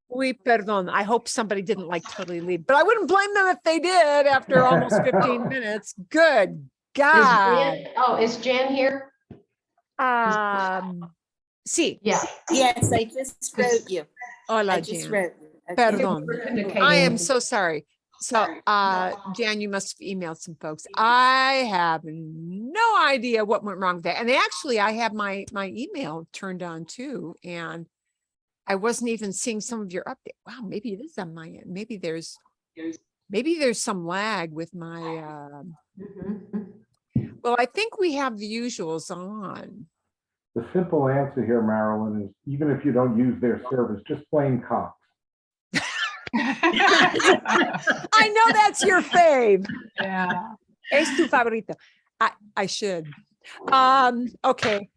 Oui, perdón. I hope somebody didn't like totally leave, but I wouldn't blame them if they did after almost 15 minutes. Good God. Is Jan here? Sí. Yeah. Yes, I just wrote you. Hola, I just Jan. wrote you. Okay. Perdón. I am so sorry. So, Jan, you must have emailed some folks. I have no idea what went wrong with that. And actually, I have my email turned on too, and I wasn't even seeing some of your update. Wow, maybe it is on my end. Maybe there's some lag with my. Well, I think we have the usuals on. The simple answer here, Marilyn, is even if you don't use their service, just blame Cox. I know that's your fave. Yeah. Es tu favorito. I should. Okay.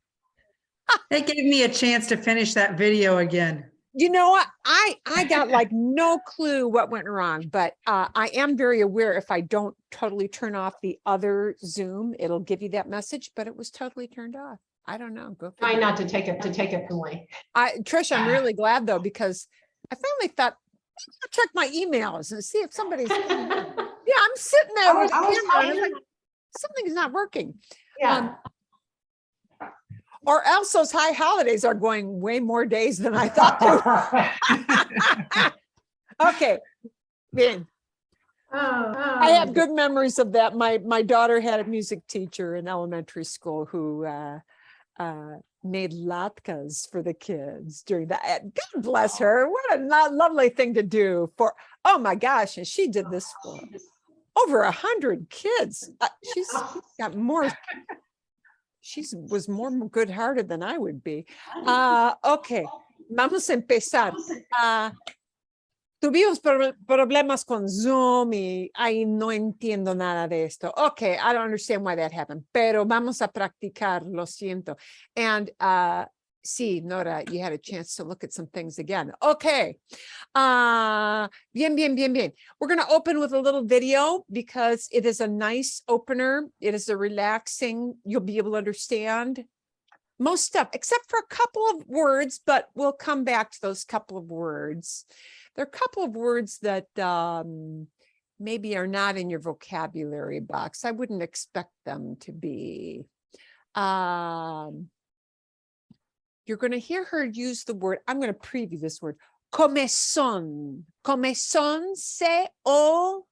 They gave me a chance to finish that video again. You know what? I got like no clue what went wrong, but I am very aware if I don't totally turn off the other Zoom, it'll give you that message, but it was totally turned off. I don't know. Go Try not to take it away. Trish, I'm really glad though, because I finally thought, I'll check my emails and see if somebody's yeah, I'm sitting there with the camera and I'm like, something's not working. Yeah. Or else those high holidays are going way more days than I thought they were. Okay. Bien. I have good memories of that. My daughter had a music teacher in elementary school who made latkes for the kids during that. God bless her. What a lovely thing to do for, oh my gosh. And she did this for over 100 kids. She's got more. She was more good-hearted than I would be. Okay, vamos a empezar. Tuvimos problemas con Zoom y ahí no entiendo nada de esto. Okay, I don't understand why that happened, pero vamos a practicar, lo siento. And sí, Nora, you had a chance to look at some things again. Okay. Bien. We're going to open with a little video because it is a nice opener. It is a relaxing, you'll be able to understand most stuff, except for a couple of words, but we'll come back to those couple of words. There are a couple of words that maybe are not in your vocabulary box. I wouldn't expect them to be. You're going to hear her use the word, I'm going to preview this word, comezón. Comezón, C-O-M-E-Z-O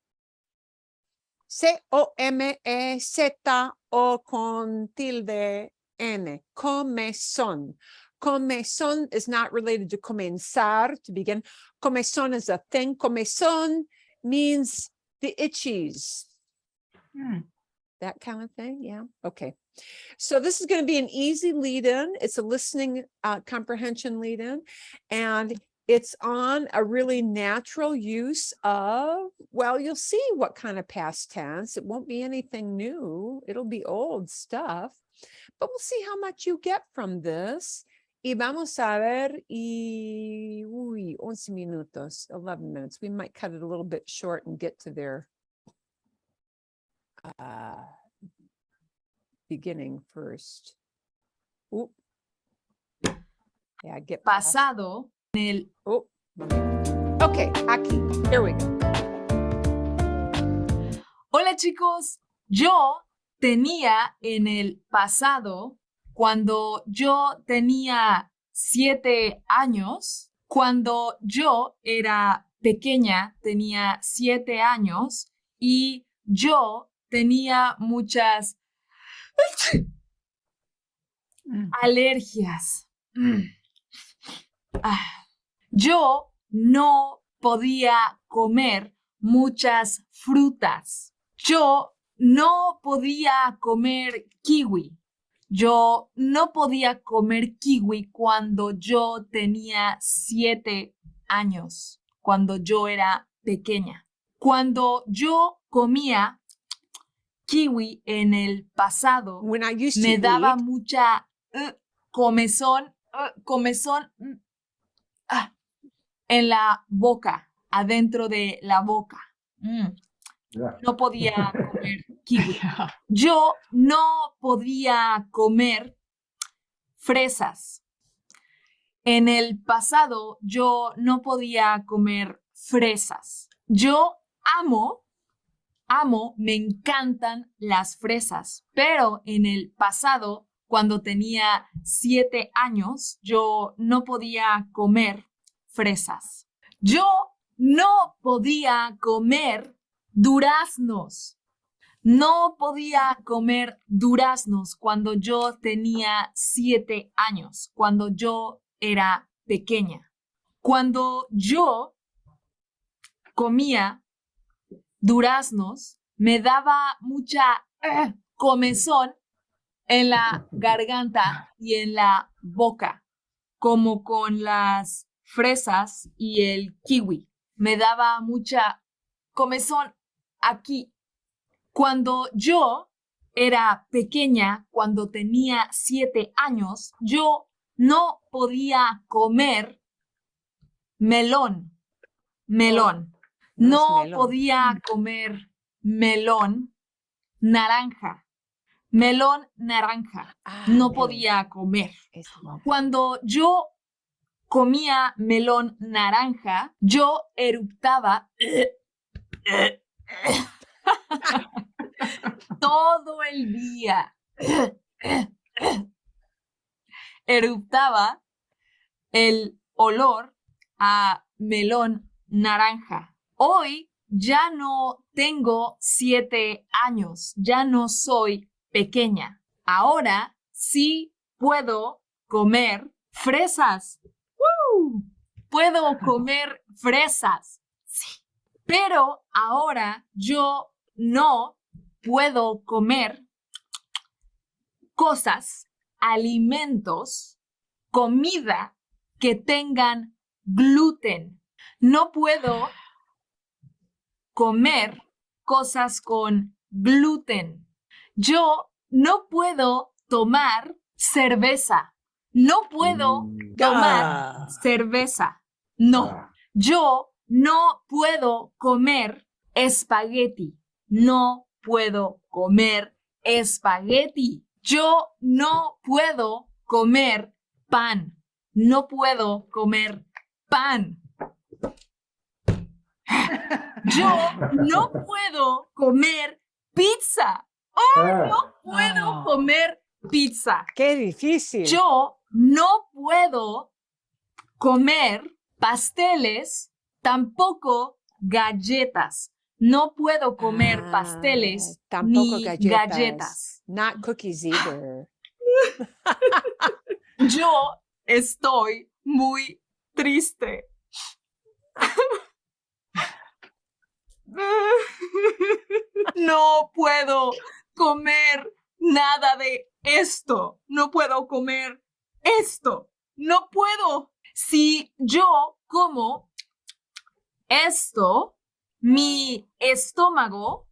con tilde N. Comezón. Comezón is not related to comenzar, to begin. Comezón is a thing. Comezón means the itchies. That kind of thing, yeah. Okay. So this is going to be an easy lead-in. It's a listening comprehension lead-in, and it's on a really natural use of, well, you'll see what kind of past tense. It won't be anything new. It'll be old stuff, but we'll see how much you get from this. Y vamos a ver, 11 minutos, 11 minutes. We might cut it a little bit short and get to their beginning first. Yeah, get pasado en el. Okay, aquí. Here we go. Hola chicos, yo tenía en el pasado, cuando yo tenía 7 años, cuando yo era pequeña, tenía 7 años y yo tenía muchas alergias. Yo no podía comer muchas frutas. Yo no podía comer kiwi. Yo no podía comer kiwi cuando yo tenía 7 años, cuando yo era pequeña. Cuando yo comía kiwi en el pasado, me daba mucha comezón en la boca, adentro de la boca. No podía comer kiwi. Yo no podía comer fresas. En el pasado yo no podía comer fresas. Yo amo, me encantan las fresas, pero en el pasado, cuando tenía 7 años, yo no podía comer fresas. Yo no podía comer duraznos. No podía comer duraznos cuando yo tenía 7 años, cuando yo era pequeña. Cuando yo comía duraznos, me daba mucha comezón en la garganta y en la boca, como con las fresas y el kiwi. Me daba mucha comezón aquí. Cuando yo era pequeña, cuando tenía 7 años, yo no podía comer melón. No melón. podía comer melón naranja. Melón naranja. No melón. podía comer. Es lo- Cuando yo comía melón naranja, yo eructaba todo el día. Eruptaba el olor a melón naranja. Hoy ya no tengo 7 años, ya no soy pequeña. Ahora sí puedo comer fresas. ¡Woo! Puedo comer fresas. Sí. Pero ahora yo no puedo comer cosas, alimentos, comida que tengan gluten. No puedo comer cosas con gluten. Yo no puedo tomar cerveza. No puedo tomar cerveza. No. Yo no puedo comer espagueti. No puedo comer espagueti. Yo no puedo comer pan. No puedo comer pan. Yo no puedo comer pizza. No puedo comer pizza. Qué difícil. Yo no puedo comer pasteles, tampoco galletas. No puedo comer pasteles tampoco ni galletas. galletas. Not cookies either. Yo estoy muy triste. No puedo comer nada de esto. No puedo comer esto. No puedo. Si yo como esto, mi estómago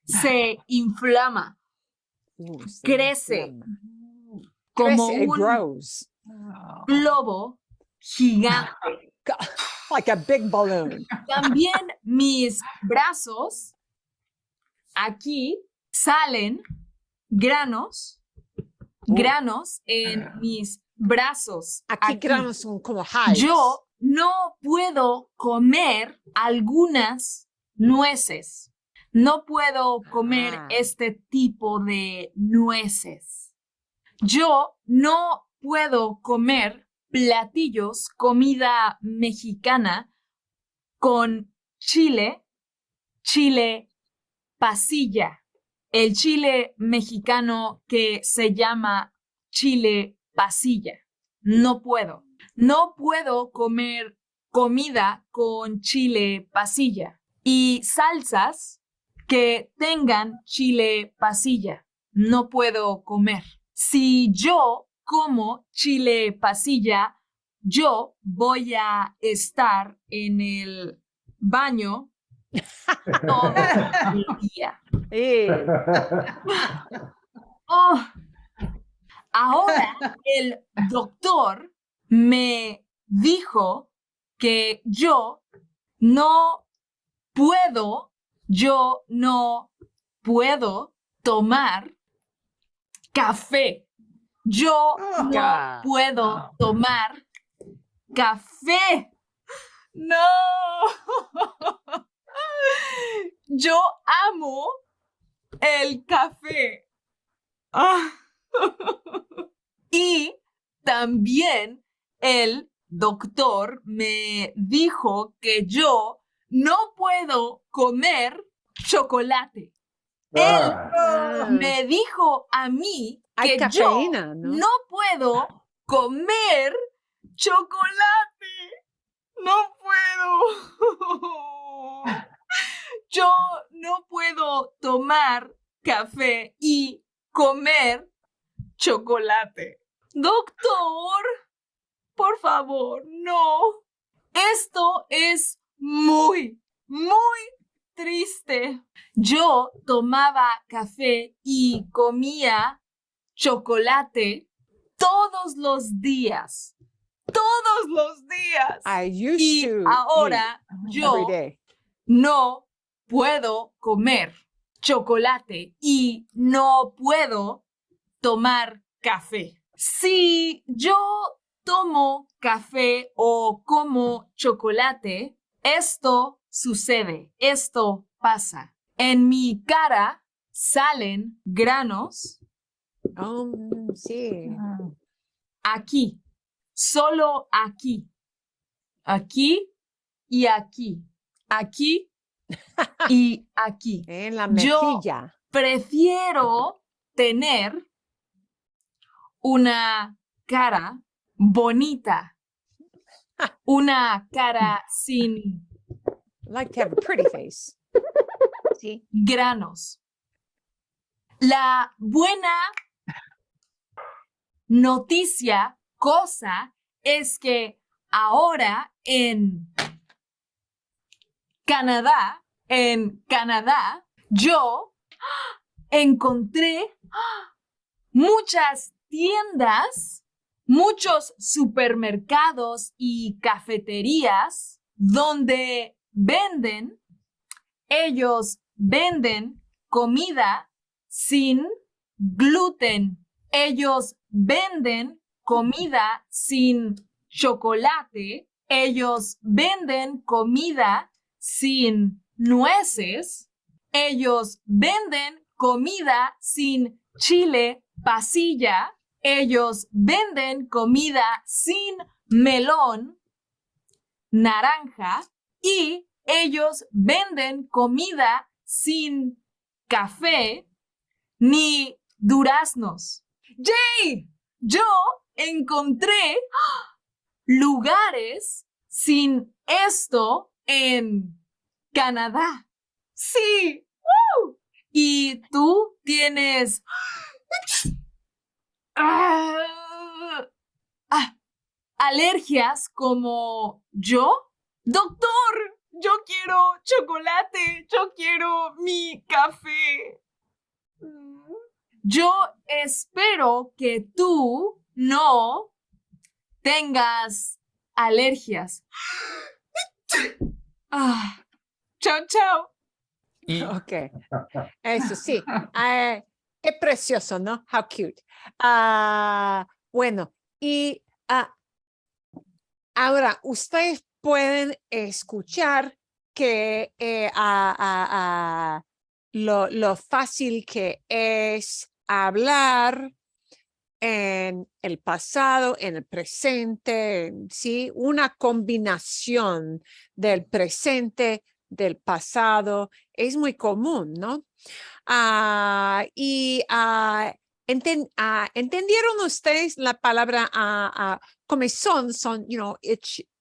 se inflama, Se crece inflama. como Crece, it un grows. globo gigante. Like a big balloon. También mis brazos, aquí salen granos en mis brazos. Aquí granos son como hives. Yo no puedo comer algunas nueces. No puedo comer este tipo de nueces. Yo no puedo comer platillos, comida mexicana con chile pasilla. El chile mexicano que se llama chile pasilla. No puedo. No puedo comer comida con chile pasilla y salsas que tengan chile pasilla. No puedo comer. Si yo como chile pasilla, yo voy a estar en el baño todo el día. Oh, ahora el doctor me dijo que yo no puedo tomar café. Yo Oh, no God. puedo tomar café. No. Yo amo el café. Ah. Y también el doctor me dijo que yo no puedo comer chocolate. Él Ah, me dijo a mí Hay que cafeína, yo ¿no? no puedo comer chocolate. No puedo. Yo no puedo tomar café y comer chocolate. Doctor, por favor, no. Esto es muy, muy triste. Yo tomaba café y comía chocolate todos los días. Todos los días. I used Y to ahora eat every yo day. no puedo comer chocolate y no puedo tomar café. Si yo tomo café o como chocolate, esto sucede, esto pasa. En mi cara salen granos Sí. aquí, solo aquí, aquí y aquí, aquí y aquí. En la Yo mejilla. prefiero tener una cara bonita, una cara sin I like to have a pretty face. Sí. granos. La buena noticia, cosa, es que ahora en Canadá, yo encontré muchas tiendas, muchos supermercados y cafeterías donde ellos venden comida sin gluten. Ellos venden comida sin chocolate. Ellos venden comida sin nueces. Ellos venden comida sin chile pasilla. Ellos venden comida sin melón, naranja, y ellos venden comida sin café ni duraznos. ¡Yay! Yo encontré lugares sin esto en Canadá. ¡Sí! ¡Woo! ¿Y tú tienes alergias como yo? Doctor, yo quiero chocolate, yo quiero mi café. Yo espero que tú no tengas alergias. Chao, chao. Ok. Eso sí. Qué precioso, ¿no? How cute. Bueno, y ahora ustedes pueden escuchar que lo fácil que es hablar en el pasado, en el presente, ¿sí? Una combinación del presente, del pasado, es muy común, ¿no? ¿Entendieron ustedes la palabra comezón? Son,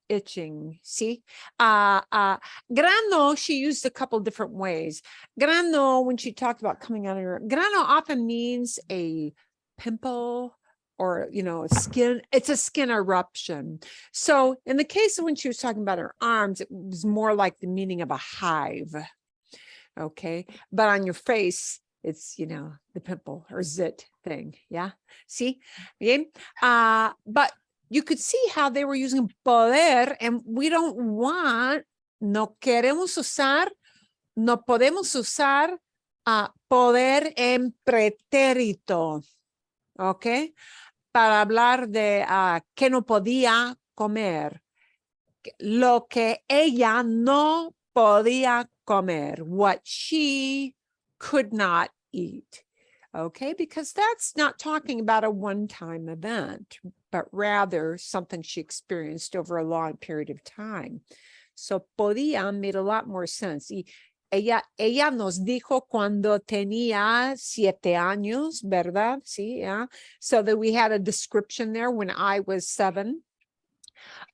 itching, ¿sí? Grano, she used a couple different ways. Grano, when she talked about coming out of her, grano often means a pimple or, skin, it's a skin eruption. So in the case of when she was talking about her arms, it was more like the meaning of a hive. Okay, but on your face, it's, the pimple or zit thing. Yeah, see? Bien. But you could see how they were using poder, and we don't want, no queremos usar, no podemos usar poder en pretérito. Okay, para hablar de que no podía comer, lo que ella no podía comer, what she could not eat. Okay, because that's not talking about a one-time event, but rather something she experienced over a long period of time. So podía made a lot more sense. Y ella nos dijo cuando tenía 7 años, ¿verdad? Sí, yeah. So that we had a description there when I was 7.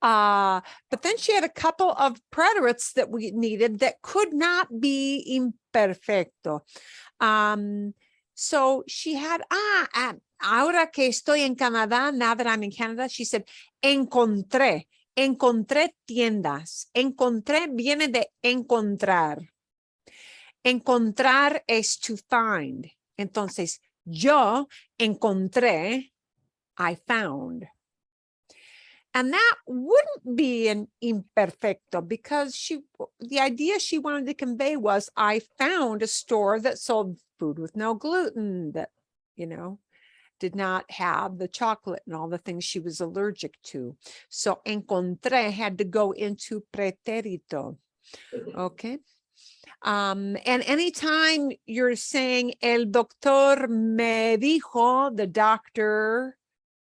But then she had a couple of preterites that we needed that could not be imperfecto. So she had, ahora que estoy en Canadá, now that I'm in Canada, she said, encontré tiendas. Encontré viene de encontrar. Encontrar es to find. Entonces, yo encontré, I found. And that wouldn't be an imperfecto because the idea she wanted to convey was, I found a store that sold food with no gluten, that, did not have the chocolate and all the things she was allergic to. So encontré had to go into preterito. Okay. And anytime you're saying el doctor me dijo, the doctor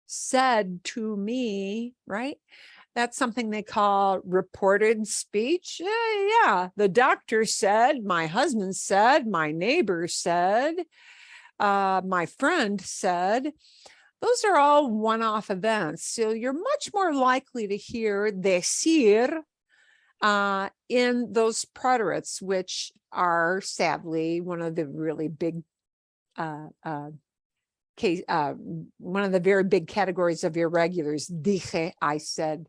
said to me, right? That's something they call reported speech. Yeah. The doctor said, my husband said, my neighbor said, my friend said. Those are all one-off events. So you're much more likely to hear decir in those preterites, which are sadly one of the really big one of the very big categories of irregulars. Dije, I said,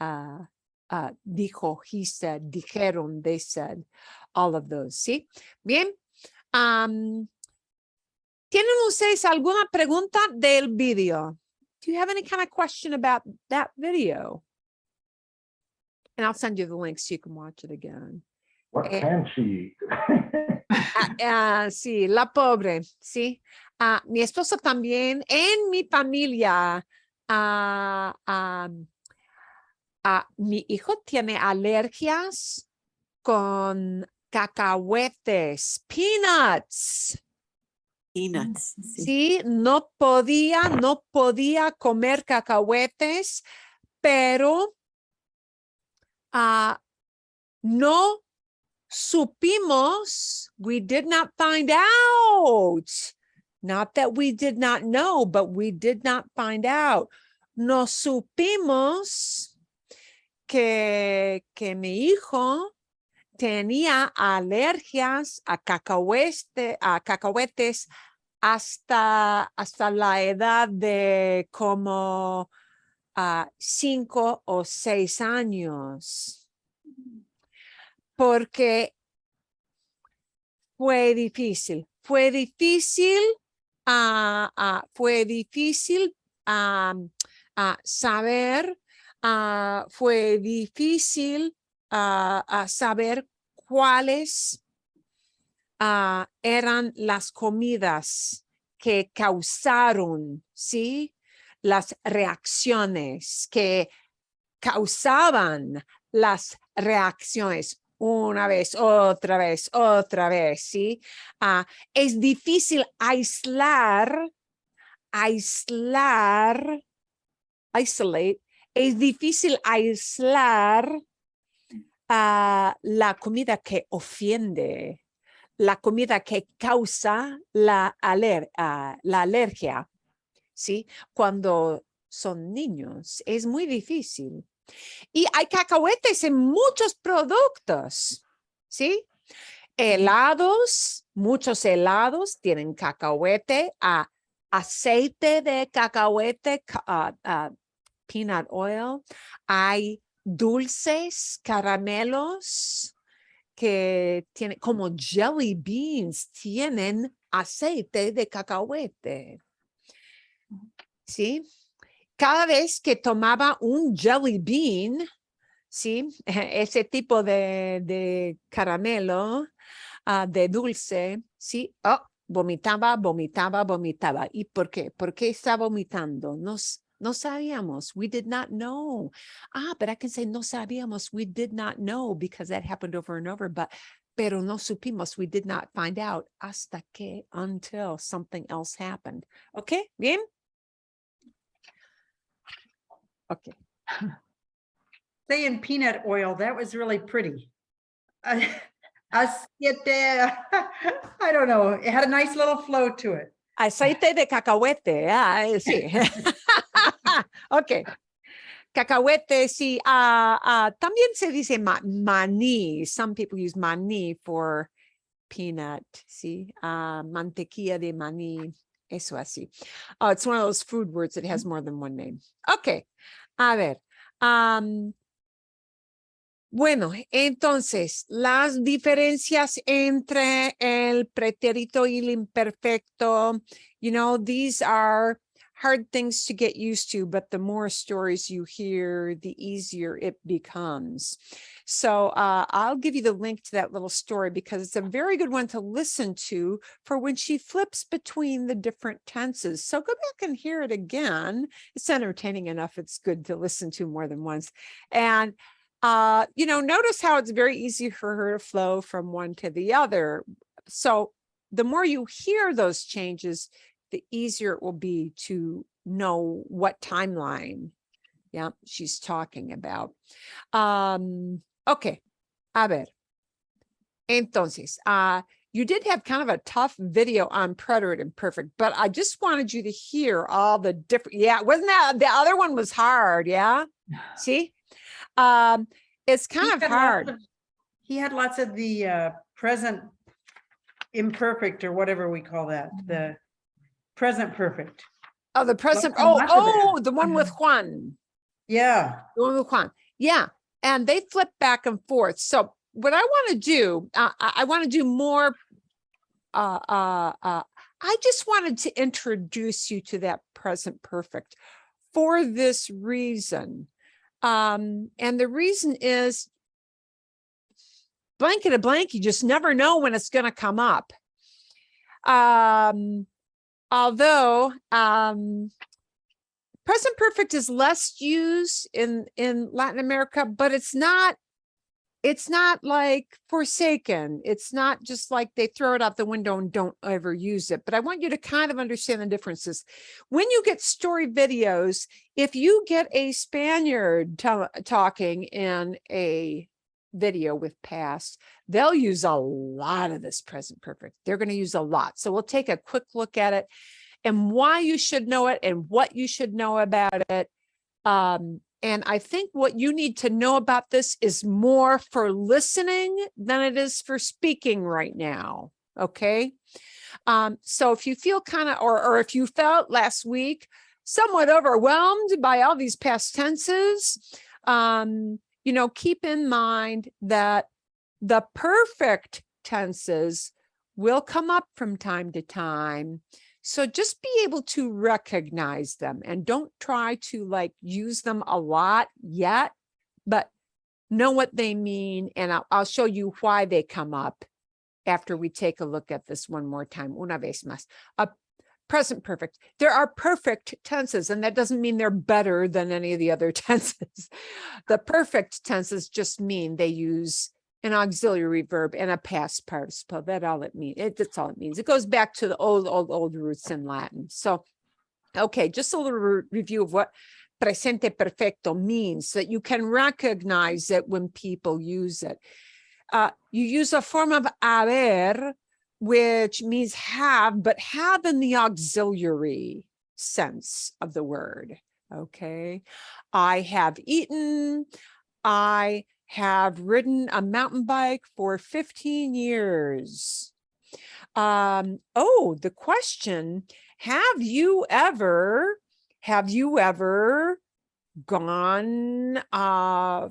dijo, he said, dijeron, they said, all of those. ¿Sí? Bien. ¿Tienen ustedes alguna pregunta del video? Do you have any kind of question about that video? And I'll send you the link so you can watch it again. What can she eat? Sí, la pobre, sí. Mi esposo también, en mi familia, mi hijo tiene alergias con cacahuetes, peanuts. Peanuts. Sí, no podía comer cacahuetes, pero no supimos, we did not find out. Not that we did not know, but we did not find out. No supimos que mi hijo tenía alergias a cacahuetes hasta la edad de como 5 o 6 años. Porque fue difícil saber, fue difícil saber cuáles eran las comidas que causaron, ¿sí? Las reacciones que causaban las reacciones. Una vez, otra vez, ¿sí? Es difícil es difícil aislar la comida que ofende, la comida que causa la alergia, ¿sí? Cuando son niños, es muy difícil. Y hay cacahuetes en muchos productos, ¿sí? Helados, muchos helados tienen cacahuete, aceite de cacahuete, peanut oil. Hay dulces, caramelos que tienen, como jelly beans, tienen aceite de cacahuete, ¿sí? Cada vez que tomaba un jelly bean, ¿sí? Ese tipo de caramelo, de dulce, ¿sí? vomitaba, vomitaba, vomitaba. ¿Y por qué? ¿Por qué está vomitando? No sabíamos. We did not know. But I can say no sabíamos. We did not know because that happened over and over. Pero no supimos. We did not find out hasta que, until something else happened. Okay, bien? Okay. Saying peanut oil, that was really pretty. Aceite, I don't know. It had a nice little flow to it. Aceite de cacahuete. Sí. Ok. Cacahuete, sí. También se dice maní. Some people use maní for peanut, sí. Mantequilla de maní. Eso así. It's one of those food words that has more than one name. Ok. A ver. Bueno, entonces, las diferencias entre el pretérito y el imperfecto, these are hard things to get used to, but the more stories you hear, the easier it becomes. So I'll give you the link to that little story because it's a very good one to listen to for when she flips between the different tenses. So go back and hear it again. It's entertaining enough. It's good to listen to more than once. And notice how it's very easy for her to flow from one to the other. So the more you hear those changes, the easier it will be to know what timeline, she's talking about. Okay, a ver. Entonces, you did have kind of a tough video on preterite imperfect, but I just wanted you to hear all the different, wasn't that, the other one was hard, yeah? See? It's kind of hard. He had lots of the present imperfect or whatever we call that, the present perfect. Oh, the present. Lots of The one with Juan. Yeah. The one with Juan. Yeah. And they flip back and forth. So what I want to do, I want to do more. I just wanted to introduce you to that present perfect for this reason. And the reason is blankety blank, you just never know when it's going to come up. Although present perfect is less used in Latin America, but it's not like forsaken. It's not just like they throw it out the window and don't ever use it. But I want you to kind of understand the differences. When you get story videos, if you get a Spaniard talking in a video with past, they'll use a lot of this present perfect. They're going to use a lot. So we'll take a quick look at it and why you should know it and what you should know about it. And I think what you need to know about this is more for listening than it is for speaking right now. Okay. So if you feel kind of, or if you felt last week somewhat overwhelmed by all these past tenses, keep in mind that the perfect tenses will come up from time to time. So just be able to recognize them and don't try to use them a lot yet, but know what they mean. And I'll show you why they come up after we take a look at this one more time. Una vez más. Present perfect. There are perfect tenses, and that doesn't mean they're better than any of the other tenses. The perfect tenses just mean they use an auxiliary verb and a past participle. That's all it means. That's all it means. It goes back to the old roots in Latin. So, okay, just a little review of what presente perfecto means so that you can recognize it when people use it. You use a form of haber, which means have, but have in the auxiliary sense of the word. Okay, I have eaten. I have ridden a mountain bike for 15 years. The question, have you ever gone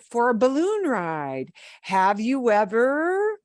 for a balloon ride? Have you ever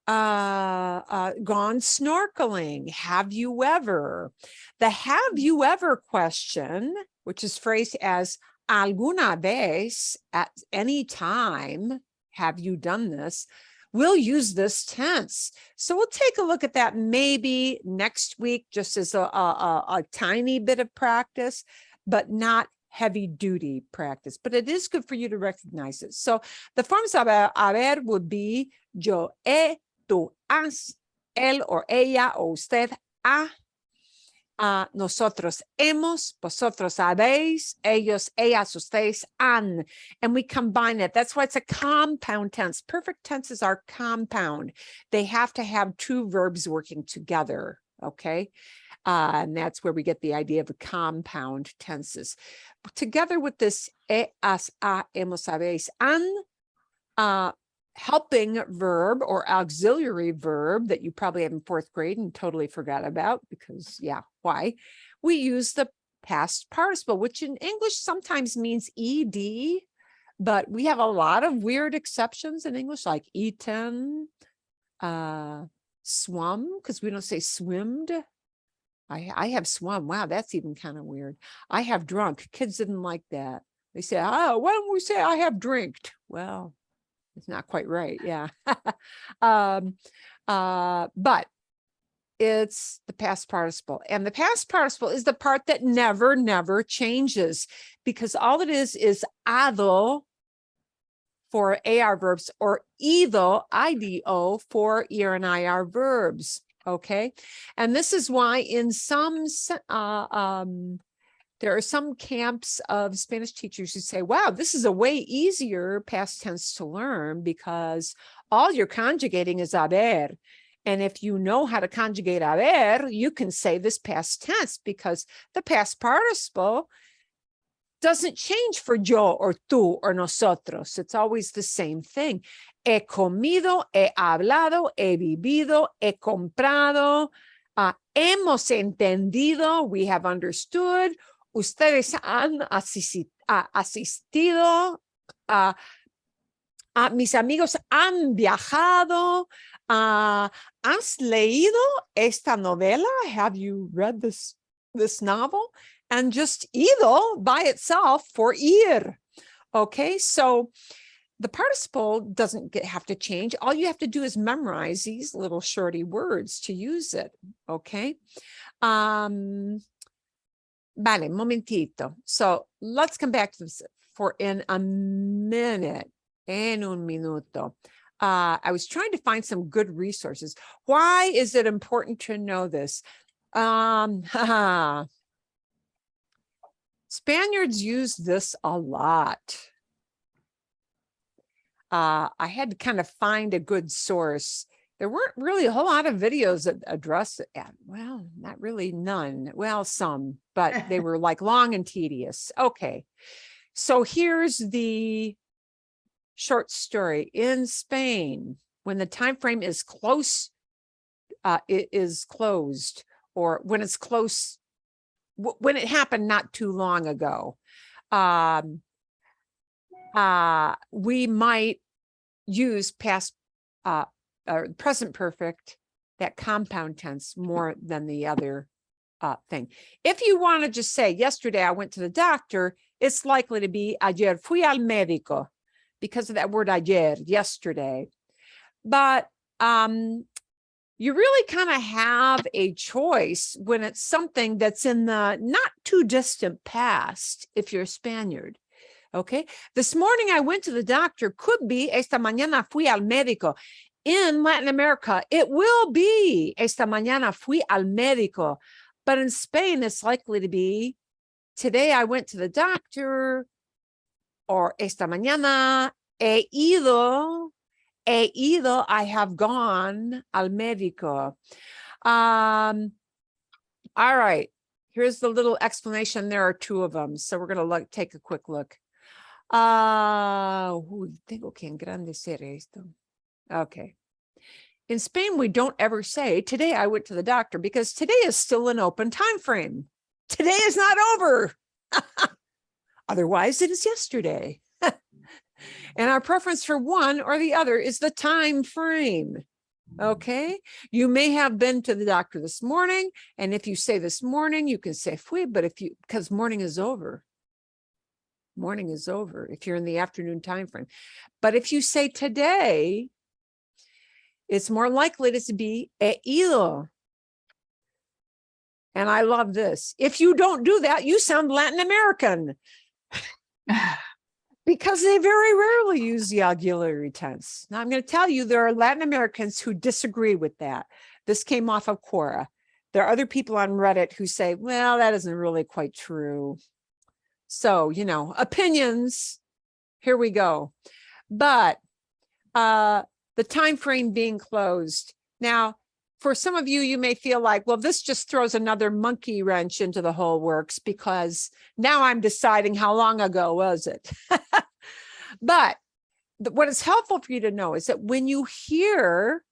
gone snorkeling? Have you ever? The have you ever question, which is phrased as alguna vez, at any time, have you done this, we'll use this tense. So we'll take a look at that maybe next week, just as a tiny bit of practice, but not heavy duty practice. But it is good for you to recognize it. So the forms of haber would be yo he, tú has, él or ella o usted ha, nosotros hemos, vosotros habéis, ellos, ellas, ustedes han, and we combine it. That's why it's a compound tense. Perfect tenses are compound. They have to have two verbs working together, okay? And that's where we get the idea of the compound tenses. Together with this has, hemos, habéis, han, helping verb or auxiliary verb that you probably have in 4th grade and totally forgot about because, yeah, why? We use the past participle, which in English sometimes means ed, but we have a lot of weird exceptions in English, like eaten, swum, because we don't say swimmed. I have swum. Wow, that's even kind of weird. I have drunk. Kids didn't like that. They say, oh, why don't we say I have drinked? Well, it's not quite right. Yeah. But it's the past participle. And the past participle is the part that never changes, because all it is ado for AR verbs or ido, IDO for ER and IR verbs. Okay. And this is why in some, there are some camps of Spanish teachers who say, wow, this is a way easier past tense to learn because all you're conjugating is haber. And if you know how to conjugate haber, you can say this past tense because the past participle doesn't change for yo or tú or nosotros. It's always the same thing. He comido, he hablado, he vivido, he comprado, hemos entendido, we have understood. Ustedes han asistido, mis amigos han viajado, ¿has leído esta novela? Have you read this novel? And just ido by itself for ir. Okay, so the participle doesn't have to change. All you have to do is memorize these little shorty words to use it. Okay. Vale, momentito. So let's come back to this for in a minute. En un minuto. I was trying to find some good resources. Why is it important to know this? Spaniards use this a lot. I had to kind of find a good source. There weren't really a whole lot of videos that address it. Well, not really, none. Well, some, but they were like long and tedious. Okay, so here's the short story. In Spain, when the time frame is close, it is closed, or when it's close, when it happened not too long ago, we might use past present perfect, that compound tense, more than the other thing. If you want to just say, yesterday I went to the doctor, it's likely to be ayer fui al médico, because of that word ayer, yesterday. But you really kind of have a choice when it's something that's in the not too distant past, if you're a Spaniard. Okay, this morning I went to the doctor could be esta mañana fui al médico. In Latin America, it will be esta mañana fui al médico. But in Spain, it's likely to be today I went to the doctor, or esta mañana he ido, I have gone al médico. All right, here's the little explanation. There are two of them, so we're going to take a quick look. Tengo que engrandecer esto. Okay. In Spain, we don't ever say, today I went to the doctor, because today is still an open time frame. Today is not over. Otherwise, it is yesterday. And our preference for one or the other is the time frame. Okay. You may have been to the doctor this morning. And if you say this morning, you can say fui, but because morning is over. Morning is over if you're in the afternoon time frame. But if you say today, it's more likely to be he ido. And I love this. If you don't do that, you sound Latin American. Because they very rarely use the auxiliary tense. Now, I'm going to tell you, there are Latin Americans who disagree with that. This came off of Quora. There are other people on Reddit who say, well, that isn't really quite true. So, you know, opinions, here we go. But the time frame being closed. Now, for some of you, you may feel like, well, this just throws another monkey wrench into the whole works because now I'm deciding how long ago was it. But what is helpful for you to know is that when you hear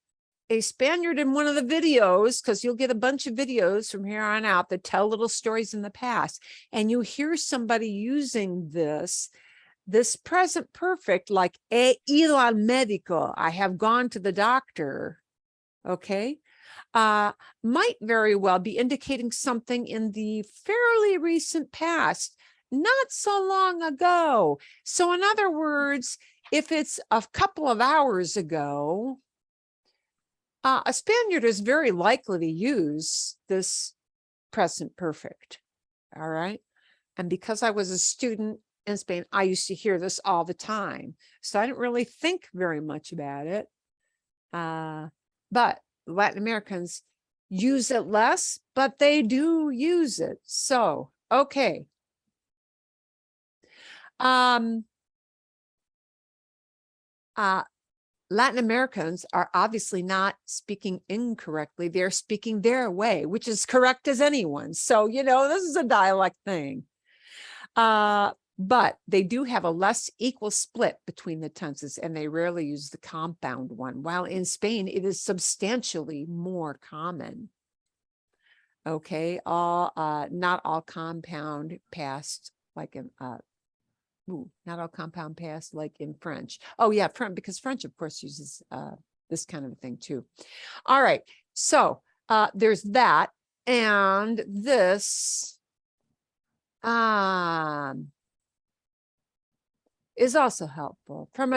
a Spaniard in one of the videos, because you'll get a bunch of videos from here on out that tell little stories in the past, and you hear somebody using this present perfect, like he ido al médico, I have gone to the doctor, okay, might very well be indicating something in the fairly recent past, not so long ago. So in other words, if it's a couple of hours ago, a Spaniard is very likely to use this present perfect, all right? And because I was a student in Spain, I used to hear this all the time. So I didn't really think very much about it. But Latin Americans use it less, but they do use it. So, okay. Latin Americans are obviously not speaking incorrectly. They're speaking their way, which is correct as anyone. So, you know, this is a dialect thing. But they do have a less equal split between the tenses, and they rarely use the compound one, while in Spain, it is substantially more common. Okay, not all compound past, like in, not all compound past like in French. Oh yeah, because French, of course, uses this kind of thing too. All right, so there's that, and this is also helpful from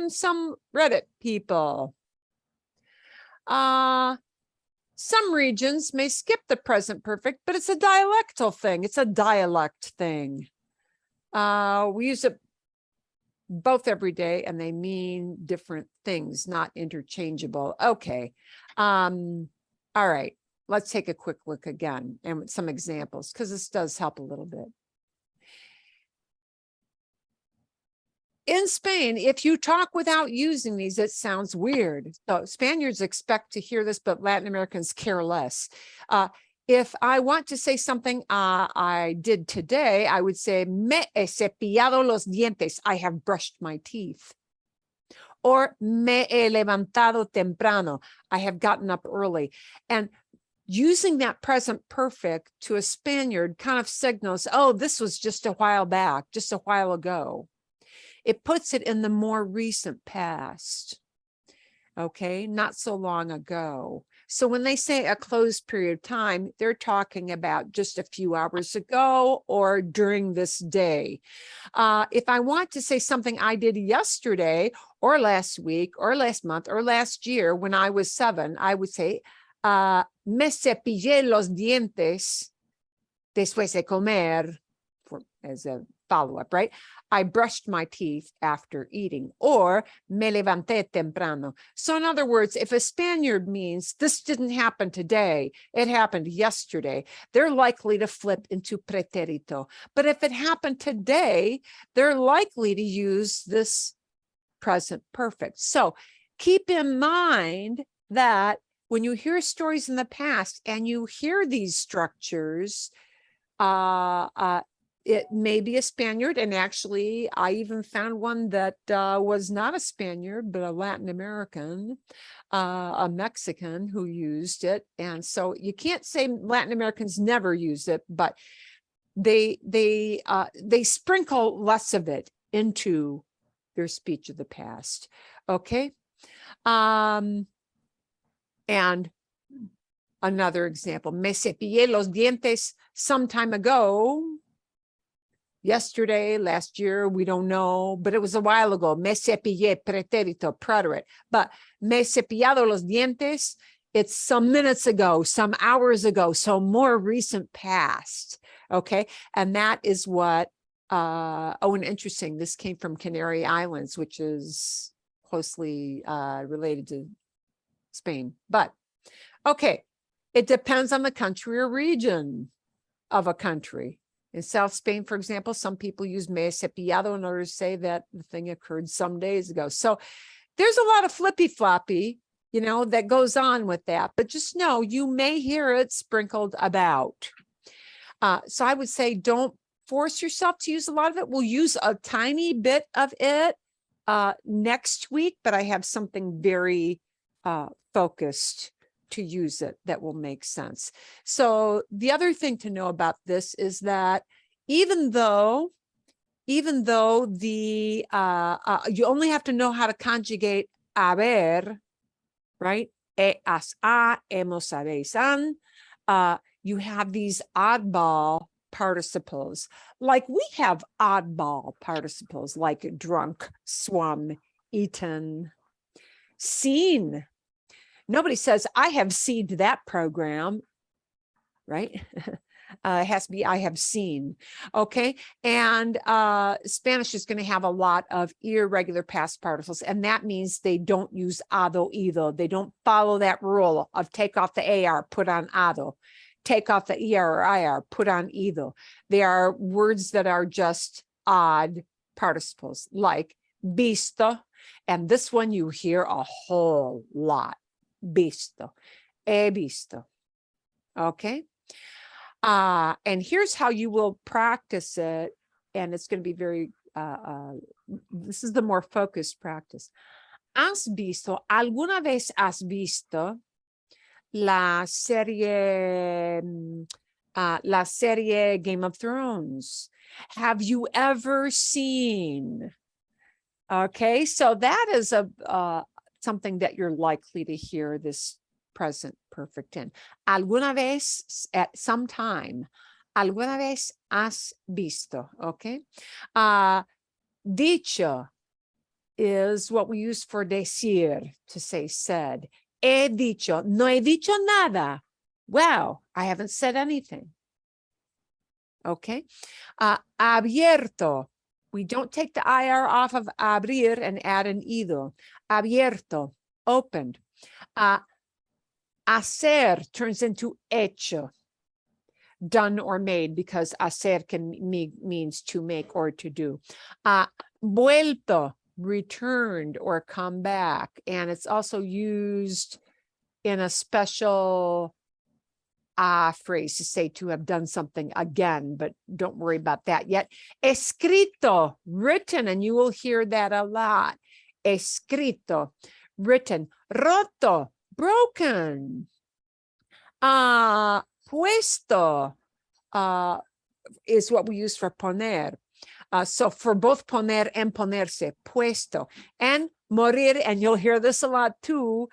some Reddit people. Some regions may skip the present perfect, but it's a dialectal thing. It's a dialect thing. We use it both every day, and they mean different things, not interchangeable. Okay. All right. Let's take a quick look again and with some examples, because this does help a little bit. In Spain, if you talk without using these, it sounds weird. So Spaniards expect to hear this, but Latin Americans care less. If I want to say something I did today, I would say, me he cepillado los dientes. I have brushed my teeth. Or me he levantado temprano. I have gotten up early. And using that present perfect to a Spaniard kind of signals, oh, this was just a while back, just a while ago. It puts it in the more recent past, okay, not so long ago. So when they say a closed period of time, they're talking about just a few hours ago or during this day. If I want to say something I did yesterday or last week or last month or last year when I was 7, I would say, me cepillé los dientes después de comer, as a follow-up, right? I brushed my teeth after eating, or me levanté temprano. So in other words, if a Spaniard means this didn't happen today, it happened yesterday, they're likely to flip into preterito. But if it happened today, they're likely to use this present perfect. So keep in mind that when you hear stories in the past and you hear these structures, it may be a Spaniard, and actually, I even found one that was not a Spaniard, but a Latin American, a Mexican who used it. And so you can't say Latin Americans never use it, but they sprinkle less of it into their speech of the past. Okay, and another example: me cepillé los dientes some time ago. yesterday, last year, we don't know, but it was a while ago. Me cepillé, pretérito, preterite. But me cepillado los dientes, it's some minutes ago, some hours ago, so more recent past. Okay. And that is what, oh, and interesting, this came from Canary Islands, which is closely related to Spain. But okay, it depends on the country or region of a country. In South Spain, for example, some people use me cepillado in order to say that the thing occurred some days ago. So there's a lot of flippy floppy, you know, that goes on with that. But just know you may hear it sprinkled about. So I would say don't force yourself to use a lot of it. We'll use a tiny bit of it next week, but I have something very focused to use it that will make sense. So the other thing to know about this is that even though the you only have to know how to conjugate haber, right? Has, hemos, habéis, han. You have these oddball participles. Like we have oddball participles like drunk, swum, eaten, seen. Nobody says, I have seen that program, right? It has to be, I have seen. Okay. And Spanish is going to have a lot of irregular past participles. And that means they don't use ado either. They don't follow that rule of take off the AR, put on ado. Take off the ER or IR, put on either. They are words that are just odd participles like visto. And this one you hear a whole lot. Visto, he visto. Okay. And here's how you will practice it. And it's going to be very, this is the more focused practice. ¿Has visto, alguna vez has visto la serie Game of Thrones? Have you ever seen? Okay, so that is something that you're likely to hear this present perfect in. Alguna vez, at some time, alguna vez has visto, okay? Dicho is what we use for decir, to say said. He dicho, no he dicho nada. Wow, I haven't said anything. Okay. Abierto. We don't take the IR off of abrir and add an ido. Abierto, opened. Hacer turns into hecho, done or made, because hacer means to make or to do. Vuelto, returned or come back. And it's also used in a special phrase to say to have done something again, but don't worry about that yet. Escrito, written, and you will hear that a lot. Escrito, written. Roto, broken. Puesto is what we use for poner. So for both poner and ponerse, puesto. And morir, and you'll hear this a lot too,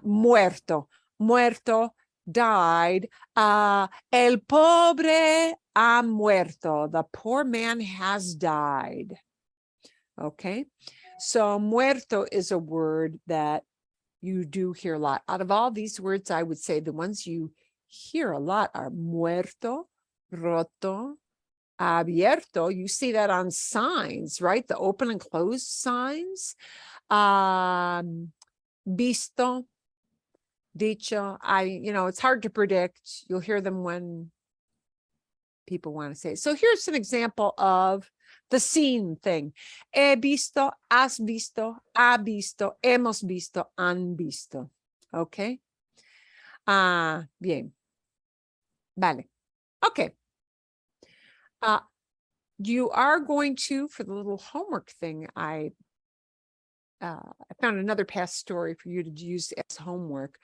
muerto. Muerto, died. El pobre ha muerto. The poor man has died. Okay. So muerto is a word that you do hear a lot. Out of all these words, I would say the ones you hear a lot are muerto, roto, abierto. You see that on signs, right? The open and closed signs. Visto, dicho. It's hard to predict. You'll hear them when people want to say it. So here's an example of the seen thing. He visto, has visto, ha visto, hemos visto, han visto. Okay. Bien. Vale. Okay. You are going to, for the little homework thing, I found another past story for you to use as homework.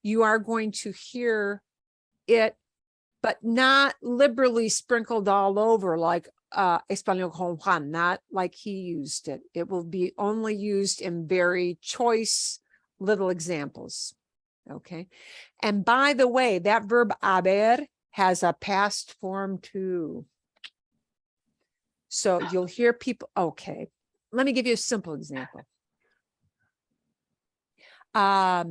You are going to hear it, but not liberally sprinkled all over like Español con Juan, not like he used it. It will be only used in very choice little examples. Okay. And by the way, that verb haber has a past form too. So you'll hear people, okay, let me give you a simple example. Por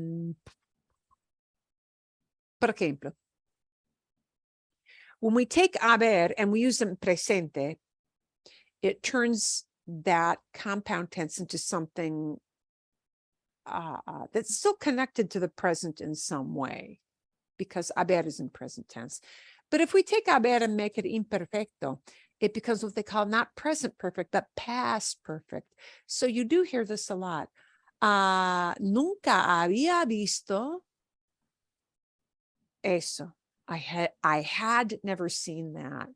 ejemplo, when we take haber and we use them presente, it turns that compound tense into something that's still connected to the present in some way, because haber is in present tense. But if we take haber and make it imperfecto, it becomes what they call not present perfect, but past perfect. So you do hear this a lot. Nunca había visto eso. I had never seen that.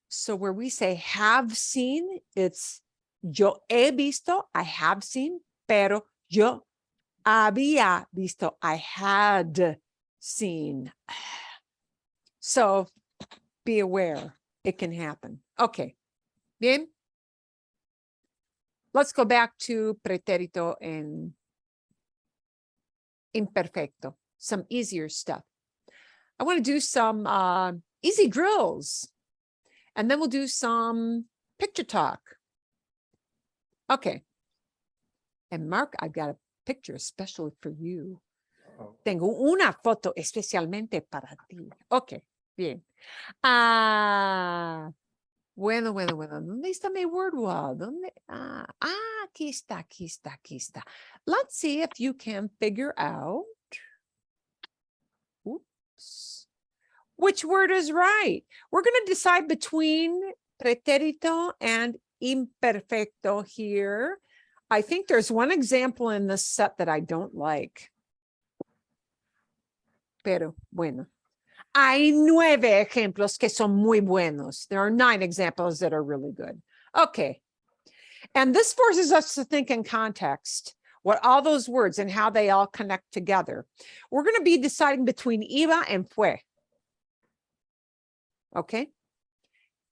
So where we say have seen, it's yo he visto, I have seen, pero yo había visto, I had seen. So be aware, it can happen. Okay, bien. Let's go back to pretérito and imperfecto, some easier stuff. I want to do some easy drills, and then we'll do some picture talk. Okay. And Mark, I've got a picture especially for you. Tengo una foto especialmente para ti. Okay, bien. Bueno. ¿Dónde está mi word wall? ¿Dónde? Aquí está. Let's see if you can figure out. Oops. Which word is right? We're going to decide between pretérito and imperfecto here. I think there's one example in this set that I don't like. Pero bueno. Hay 9 ejemplos que son muy buenos. There are 9 examples that are really good. Okay. And this forces us to think in context, what all those words and how they all connect together. We're going to be deciding between iba and fue. Okay.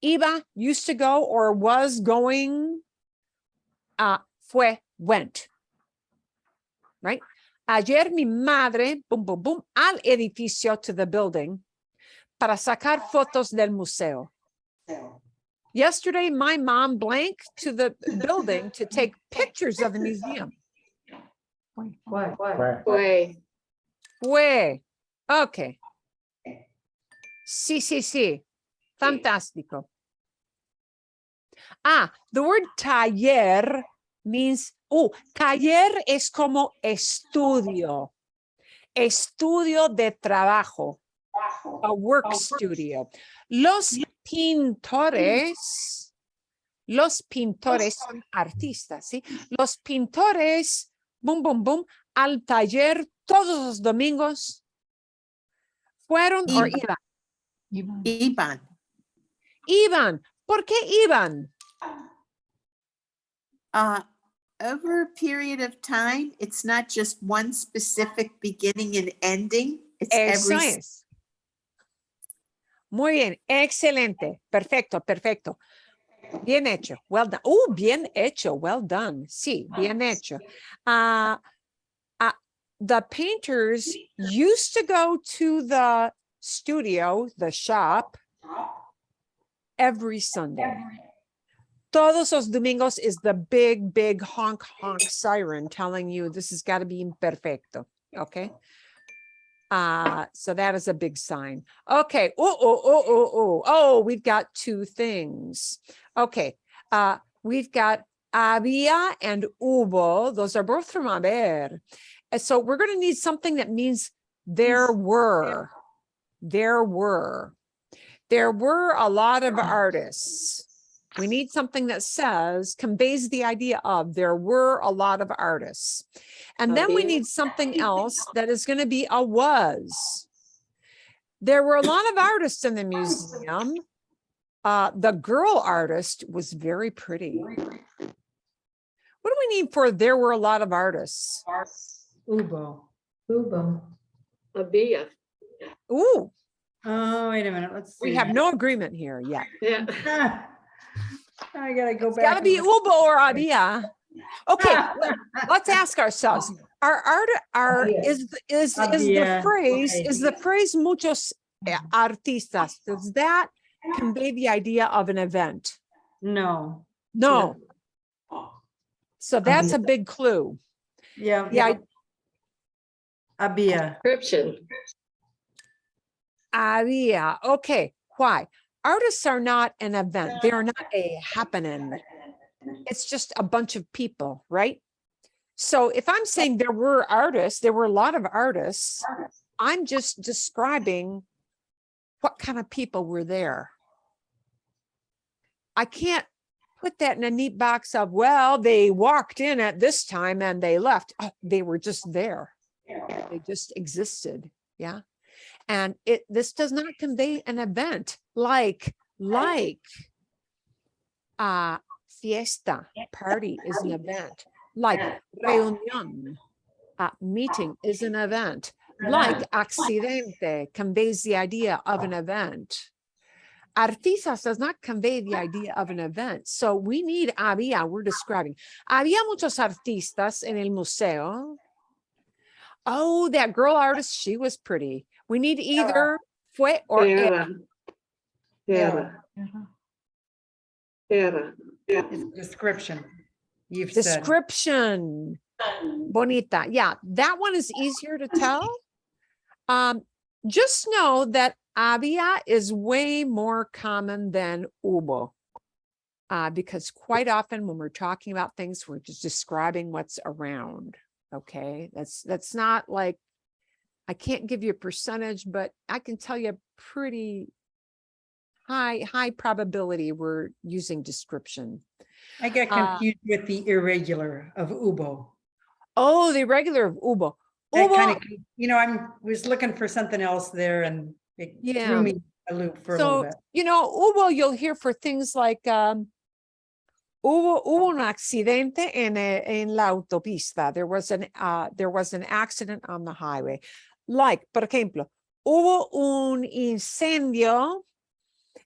Iba, used to go or was going. Fue, went. Right? Ayer mi madre, al edificio, to the building, para sacar fotos del museo. Yesterday, my mom blank to the building to take pictures of the museum. What? Fue. Fue. Okay. Sí. Fantástico. The word taller means, taller es como estudio de trabajo, a work studio. Los pintores son artistas, ¿sí? Los pintores, al taller todos los domingos. ¿Fueron o iban? Iban. ¿Por qué iban? Over a period of time, it's not just one specific beginning and ending. It's Eso every. es. Muy bien, excelente, perfecto. Bien hecho, well done. Bien hecho, well done. Sí, bien hecho. The painters used to go to the studio, the shop, every Sunday. Todos los domingos is the big honk siren telling you this has got to be imperfecto. Okay. So that is a big sign. Okay. We've got 2 things. Okay. We've got había and hubo. Those are both from haber. And so we're going to need something that means there were. There were a lot of artists. We need something that conveys the idea of there were a lot of artists. And then we need something else that is going to be a was. There were a lot of artists in the museum. The girl artist was very pretty. What do we need for there were a lot of artists? Ubo. Había. Ooh, Oh, wait a minute. Let's see. we have no agreement here yet. Yeah. I gotta go It's back. got to be and look. ubo or había. Okay, let's ask ourselves: is the Había. phrase muchos artistas, does that convey the idea of an event? No. No. So that's a big clue. Yeah. Yeah, Había. Description. había. Okay. Why? Artists are not an event. They are not a happening. It's just a bunch of people, right? So if I'm saying there were artists, there were a lot of artists, I'm just describing what kind of people were there. I can't put that in a neat box of, well, they walked in at this time and they left. Oh, they were just there. They just existed. Yeah. And this does not convey an event like fiesta, party is an event. Like reunión, meeting is an event. Like accidente conveys the idea of an event. Artistas does not convey the idea of an event. So we need había, we're describing. Había muchos artistas en el museo. Oh, that girl artist, she was pretty. We need either fue or era. Era. Era. It's description. You've said. Description. Bonita. Yeah, that one is easier to tell. Just know that había is way more common than hubo. Because quite often when we're talking about things, we're just describing what's around. Okay, that's not like, I can't give you a percentage, but I can tell you a pretty high probability we're using description. I get confused with the irregular of Ubo. Oh, the irregular of hubo. That kind Hubo, of, you know, I was looking for something else there and it Yeah. threw me a loop for a little so, bit. you know, hubo you'll hear for things like, hubo un accidente en la autopista. There was an accident on the highway. Like, por ejemplo, hubo un incendio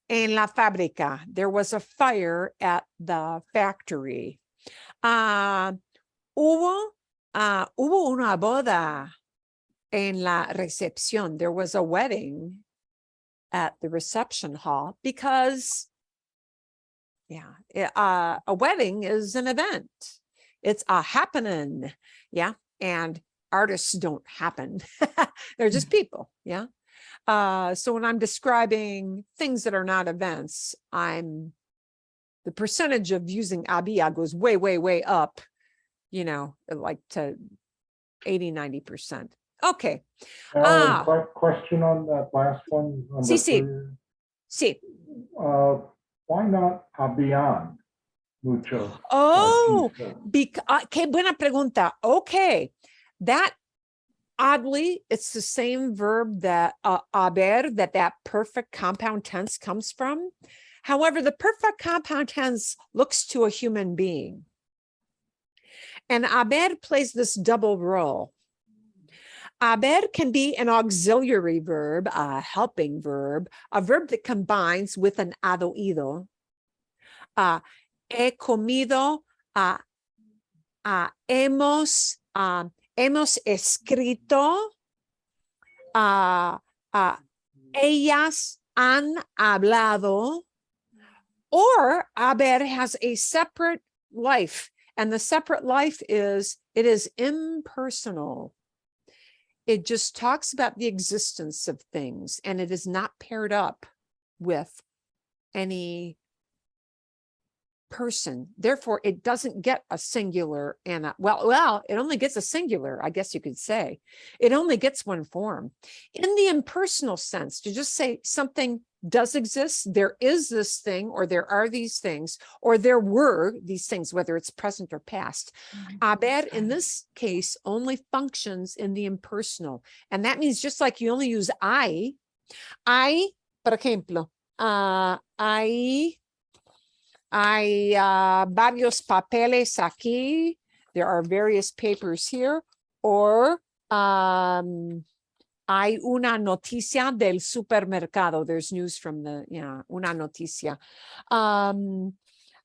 en la fábrica. There was a fire at the factory. Hubo una boda en la recepción. There was a wedding at the reception hall because, a wedding is an event. It's a happening. Yeah. And artists don't happen. They're just people. Yeah. So when I'm describing things that are not events, the percentage of using había goes way, way, way up, you know, like to 80–90%. Okay. Marilyn, question on that last one. Sí, sí. Sí. Why not habían muchos? Oh, artistas? qué buena pregunta. Okay. That oddly, it's the same verb that haber, that perfect compound tense comes from. However, the perfect compound tense looks to a human being. And haber plays this double role. Haber can be an auxiliary verb, a helping verb, a verb that combines with an hado ido. He comido, hemos escrito, ellas han hablado, or haber has a separate life, and the separate life is, it is impersonal. It just talks about the existence of things, and it is not paired up with any person. Therefore, it doesn't get a singular and a, well, it only gets a singular, I guess you could say. It only gets one form. In the impersonal sense, to just say something does exist, there is this thing, or there are these things, or there were these things, whether it's present or past. Haber in this case only functions in the impersonal. And that means just like you only use I, por ejemplo, hay varios papeles aquí. There are various papers here. Or hay una noticia del supermercado. There's news from the, una noticia.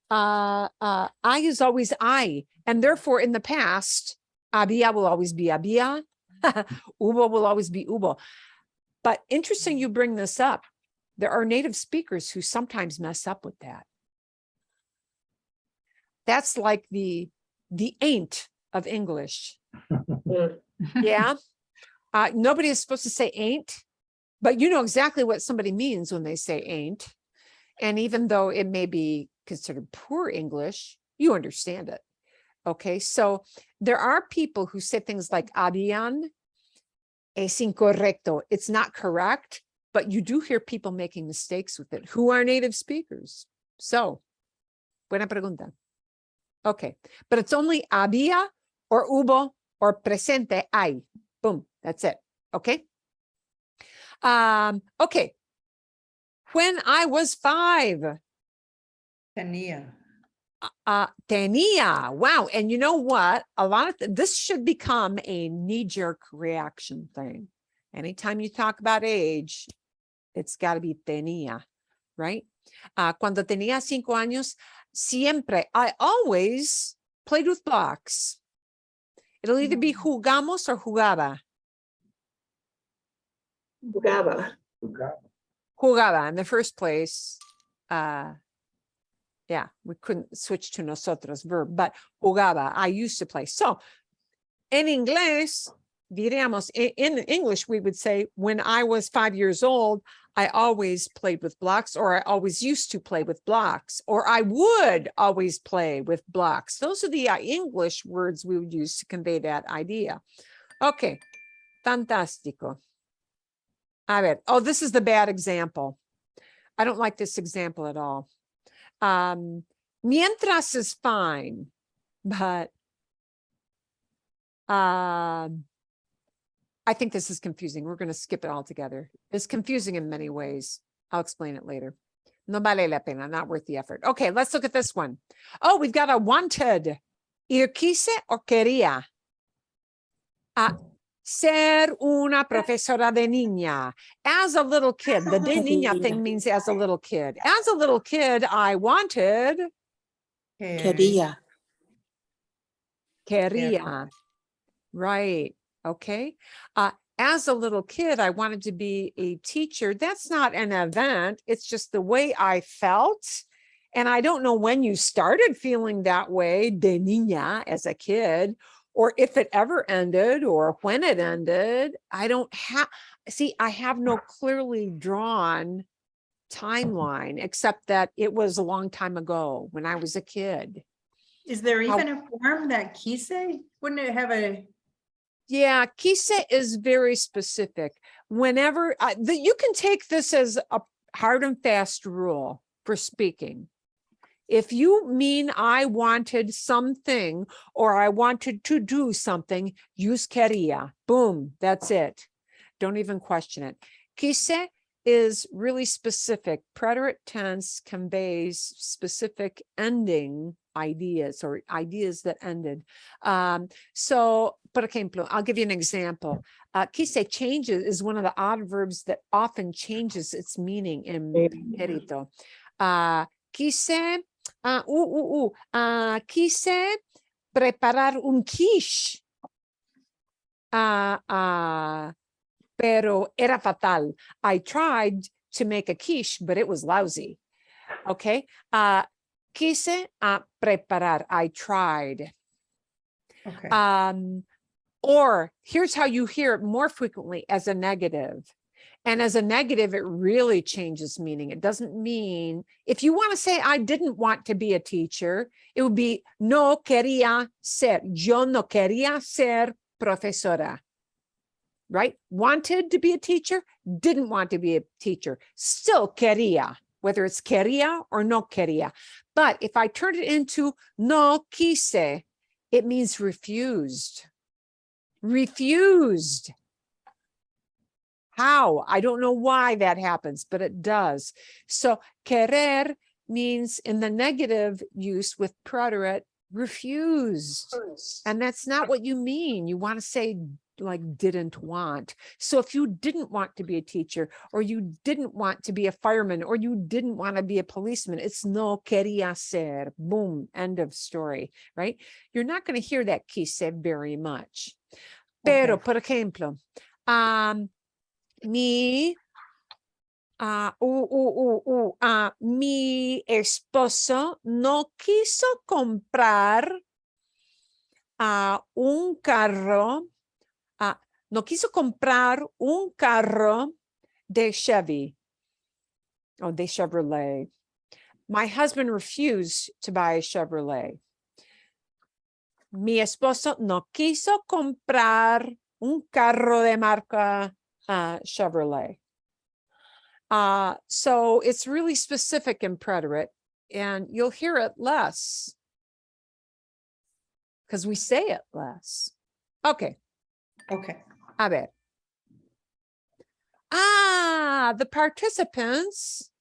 I is always I. And therefore, in the past, había will always be había. Hubo will always be hubo. But interesting you bring this up. There are native speakers who sometimes mess up with that. That's like the ain't of English. Mm. Yeah. Nobody is supposed to say ain't, but you know exactly what somebody means when they say ain't. And even though it may be considered poor English, you understand it. Okay, so there are people who say things like habían es incorrecto. It's not correct, but you do hear people making mistakes with it who are native speakers. So, buena pregunta. Okay, but it's only había or hubo or presente hay. Boom, that's it. Okay. Okay. When I was 5, Tenía. tenía. Wow. And you know what? A lot of this should become a knee-jerk reaction thing. Anytime you talk about age, it's got to be tenía, right? Cuando tenía 5 años, siempre, I always played with blocks. It'll either be jugamos or jugaba. Jugaba. Jugaba in the first place. Yeah, we couldn't switch to nosotros verb, but jugaba, I used to play. So in inglés, diríamos, in English, we would say, when I was 5 years old, I always played with blocks, or I always used to play with blocks, or I would always play with blocks. Those are the English words we would use to convey that idea. Okay, fantástico. A ver, oh, this is the bad example. I don't like this example at all. Mientras is fine, but I think this is confusing. We're going to skip it altogether. It's confusing in many ways. I'll explain it later. No vale la pena, not worth the effort. Okay, let's look at this one. Oh, we've got a wanted. Either quise or quería. Ser una profesora de niña. As a little kid, the de niña thing means as a little kid. As a little kid, I wanted. Quería. Quería. Right. Okay. As a little kid, I wanted to be a teacher. That's not an event. It's just the way I felt. And I don't know when you started feeling that way, de niña, as a kid, or if it ever ended or when it ended. I don't have, see, I have no clearly drawn timeline, except that it was a long time ago when I was a kid. Is there even a form that quise? Wouldn't it have a? Yeah, quise is very specific. Whenever you can take this as a hard and fast rule for speaking. If you mean I wanted something or I wanted to do something, use quería. Boom, that's it. Don't even question it. Quise is really specific. Preterite tense conveys specific ending ideas or ideas that ended. So, por ejemplo, I'll give you an example. Quise changes is one of the odd verbs that often changes its meaning in preterito. Quise quise preparar un quiche, pero era fatal. I tried to make a quiche, but it was lousy. Okay. Quise preparar. I tried. Okay. Or here's how you hear it more frequently as a negative. And as a negative, it really changes meaning. It doesn't mean, if you want to say, I didn't want to be a teacher, it would be, no quería ser. Yo no quería ser profesora. Right? Wanted to be a teacher, didn't want to be a teacher. Still quería, whether it's quería or no quería. But if I turn it into no quise, it means refused. Refused. How? I don't know why that happens, but it does. So querer means in the negative use with preterite, refused. And that's not what you mean. You want to say like didn't want. So if you didn't want to be a teacher, or you didn't want to be a fireman, or you didn't want to be a policeman, it's no quería ser. Boom, end of story, right? You're not going to hear that quise very much. Pero, por ejemplo, mi Mi esposo no quiso comprar un carro, no quiso comprar un carro de Chevy or de Chevrolet. My husband refused to buy a Chevrolet. Mi esposo no quiso comprar un carro de marca Chevrolet. So it's really specific in preterite, and you'll hear it less because we say it less. Okay, Okay. a ver. The participants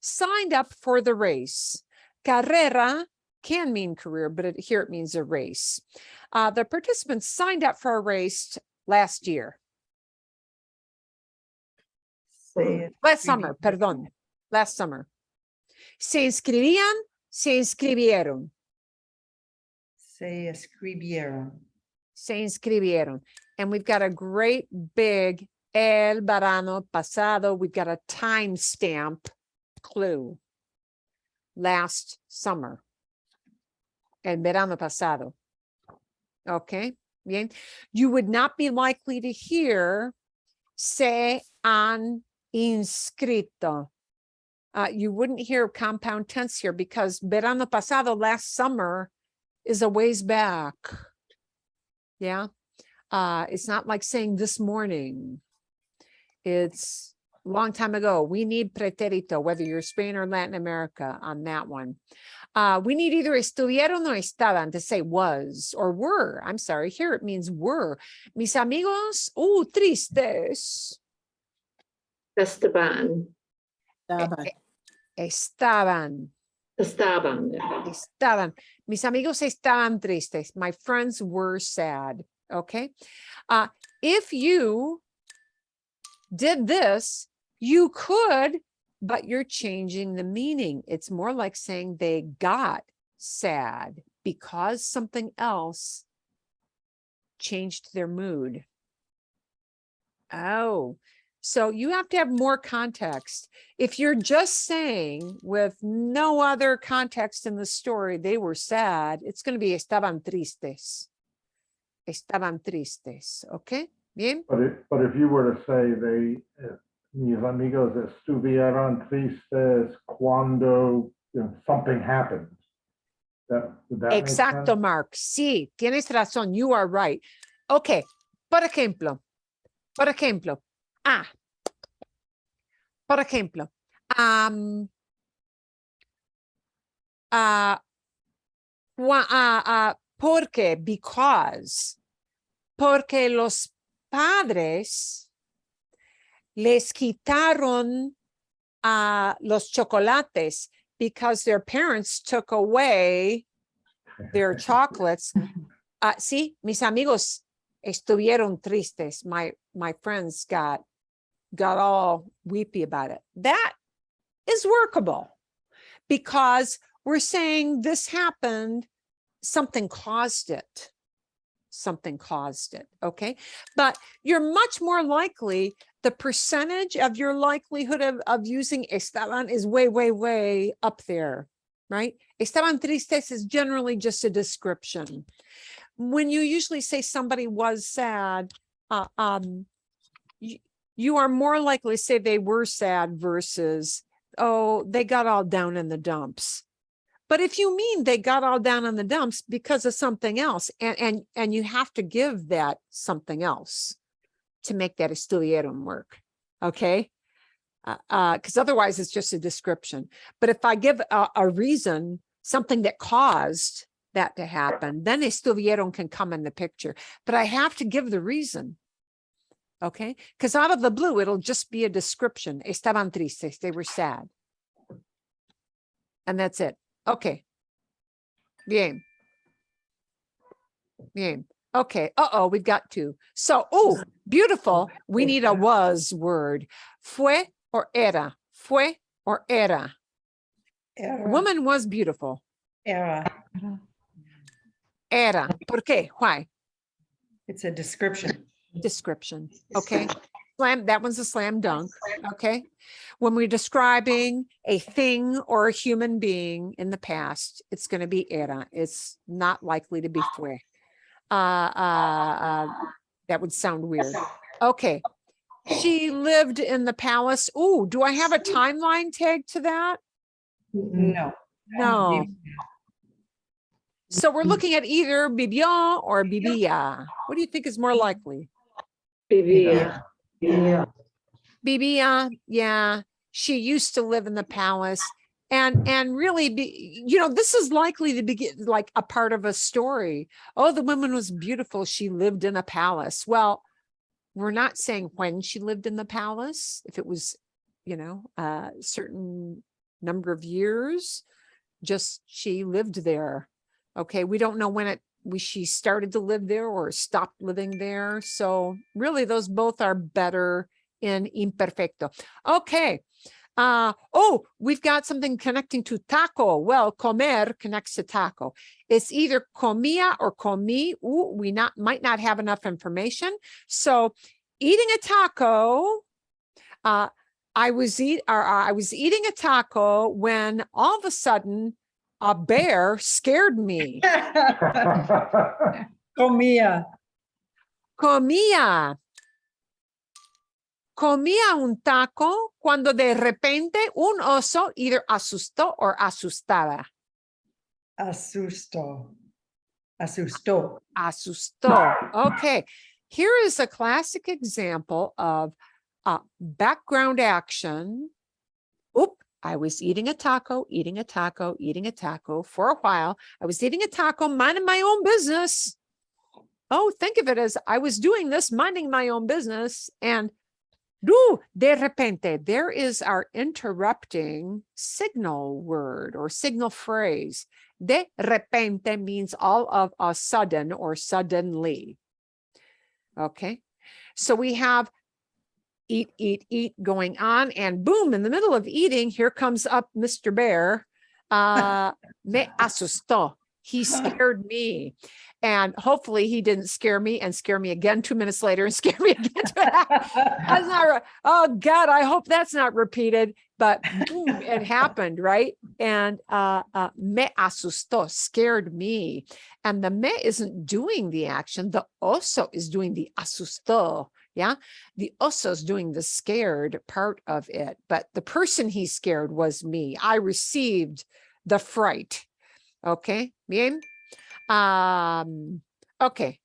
signed up for the race. Carrera can mean career, but here it means a race. The participants signed up for a race last year. Say it. Last summer, perdón. Last summer. Se inscribían, se inscribieron. Se escribieron. Se inscribieron. And we've got a great big el verano pasado. We've got a timestamp clue. Last summer. El verano pasado. Okay, bien. You would not be likely to hear se han inscrito. You wouldn't hear compound tense here because verano pasado, last summer, is a ways back. Yeah. It's not like saying this morning. It's a long time ago. We need preterito, whether you're Spain or Latin America on that one. We need either estuvieron or estaban to say was or were. I'm sorry. Here it means were. Mis amigos, tristes. Esteban. Estaban. Estaban. Mis amigos estaban tristes. My friends were sad. Okay. If you did this, you could, but you're changing the meaning. It's more like saying they got sad because something else changed their mood. Oh, so you have to have more context. If you're just saying with no other context in the story, they were sad, it's going to be estaban tristes. Estaban tristes. Okay? Bien? But if you were to say mis amigos estuvieron tristes cuando something happened, would that make Exacto, sense? Mark. Sí, tienes razón. You are right. Okay. Por ejemplo, por ejemplo, porque los padres les quitaron los chocolates because their parents took away their chocolates. Sí, mis amigos estuvieron tristes. My friends got all weepy about it. That is workable because we're saying this happened, something caused it. Something caused it, okay? But you're much more likely, the percentage of your likelihood of using estaban is way, way, way up there, right? Estaban tristes is generally just a description. When you usually say somebody was sad, you are more likely to say they were sad versus, oh, they got all down in the dumps. But if you mean they got all down in the dumps because of something else, and you have to give that something else to make that estuvieron work, okay? Because otherwise it's just a description. But if I give a reason, something that caused that to happen, then estuvieron can come in the picture. But I have to give the reason, okay? Because out of the blue, it'll just be a description. Estaban tristes, they were sad. And that's it. Okay. Bien. Bien. Okay. We've got two. So, beautiful. We need a was word. Fue or era? Fue or era? Era. The woman was beautiful. Era. Era. ¿Por qué? Why? It's a description. Description. Okay. That one's a slam dunk. Okay. When we're describing a thing or a human being in the past, it's going to be era. It's not likely to be fue. That would sound weird. Okay. She lived in the palace. Ooh, do I have a timeline tag to that? No. No. So we're looking at either vivió or vivía. What do you think is more likely? Vivía. Yeah. Vivía, yeah. She used to live in the palace. And really, this is likely to be like a part of a story. Oh, the woman was beautiful. She lived in a palace. Well, we're not saying when she lived in the palace. If it was, a certain number of years, just she lived there. Okay, we don't know when she started to live there or stopped living there. So really, those both are better in imperfecto. Okay. We've got something connecting to taco. Well, comer connects to taco. It's either comía or comí. Ooh, we might not have enough information. So eating a taco, I was eating a taco when all of a sudden a bear scared me. Comía. Comía un taco cuando de repente un oso either asustó or asustada. Asustó. Asustó. Okay. Here is a classic example of background action. I was eating a taco for a while. I was eating a taco, minding my own business. Oh, think of it as I was doing this, minding my own business. And de repente, there is our interrupting signal word or signal phrase. De repente means all of a sudden or suddenly. Okay. So we have eat going on, and boom, in the middle of eating, here comes up Mr. Bear. Me asustó. He scared me. And hopefully he didn't scare me and scare me again 2 minutes later and scare me again. That's not right. Oh God, I hope that's not repeated, but boom, it happened, right? And me asustó, scared me. And the me isn't doing the action. The oso is doing the asustó. Yeah. The oso is doing the scared part of it, but the person he scared was me. I received the fright. Okay. Bien. Okay.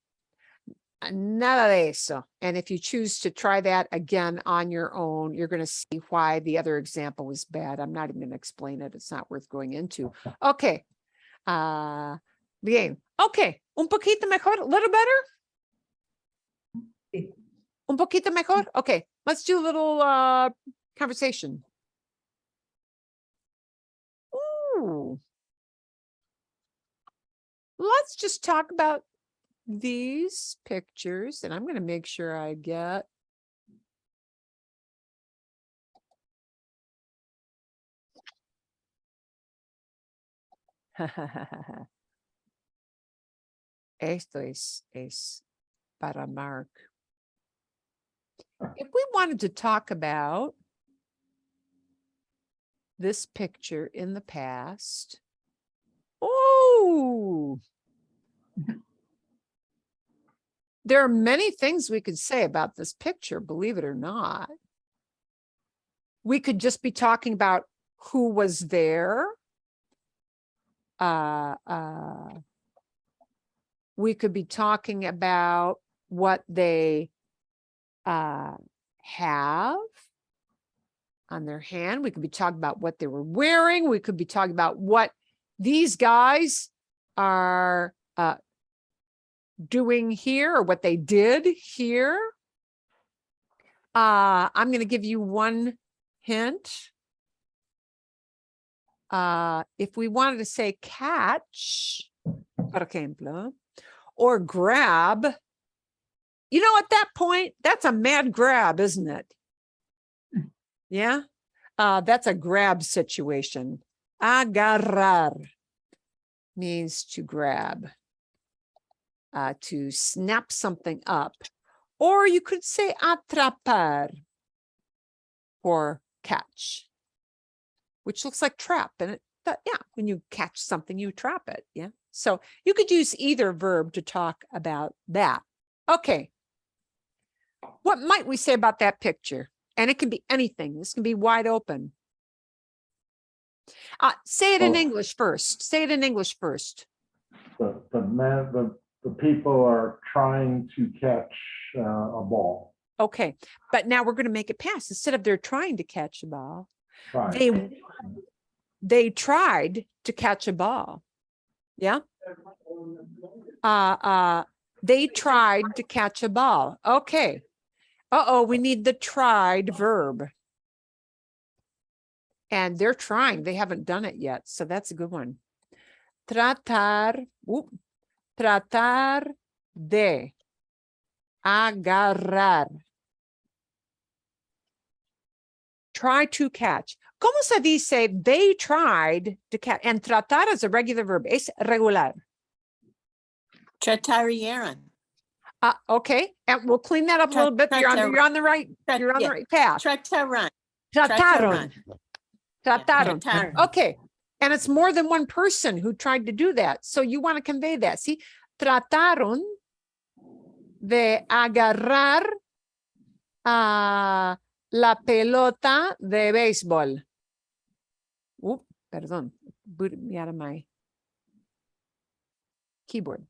Nada de eso. And if you choose to try that again on your own, you're going to see why the other example was bad. I'm not even going to explain it. It's not worth going into. Okay. Bien. Okay. Un poquito mejor, a little better? Un poquito mejor? Okay. Let's do a little conversation. Ooh. Let's just talk about these pictures, and I'm going to make sure I get esto es para Mark. If we wanted to talk about this picture in the past, there are many things we could say about this picture, believe it or not. We could just be talking about who was there. We could be talking about what they have on their hand. We could be talking about what they were wearing. We could be talking about what these guys are doing here or what they did here. I'm going to give you one hint. If we wanted to say catch, por ejemplo, or grab, at that point, that's a mad grab, isn't it? Yeah. That's a grab situation. Agarrar means to grab, to snap something up, Or you could say atrapar for catch, which looks like trap. And it, yeah, when you catch something, you trap it. Yeah. So you could use either verb to talk about that. Okay. What might we say about that picture? And it can be anything. This can be wide open. Say it in Oh. English first. Say it in English first. The people are trying to catch a ball. Okay. But now we're going to make it past. Instead of they're trying to catch a ball, Trying. they tried to catch a ball. Yeah. They tried to catch a ball. Okay. Uh-oh, we need the tried verb. And they're trying. They haven't done it yet. So that's a good one. Tratar. Tratar de agarrar. Try to catch. ¿Cómo se dice they tried to catch? And tratar is a regular verb. Es regular. Tratarieron. Okay. And we'll clean that up a little bit. You're on the right path. Trataron. Trataron. Trataron. Trataron. Okay. And it's more than one person who tried to do that. So you want to convey that. See, trataron de agarrar la pelota de béisbol. Perdón. Boot me out of my keyboard.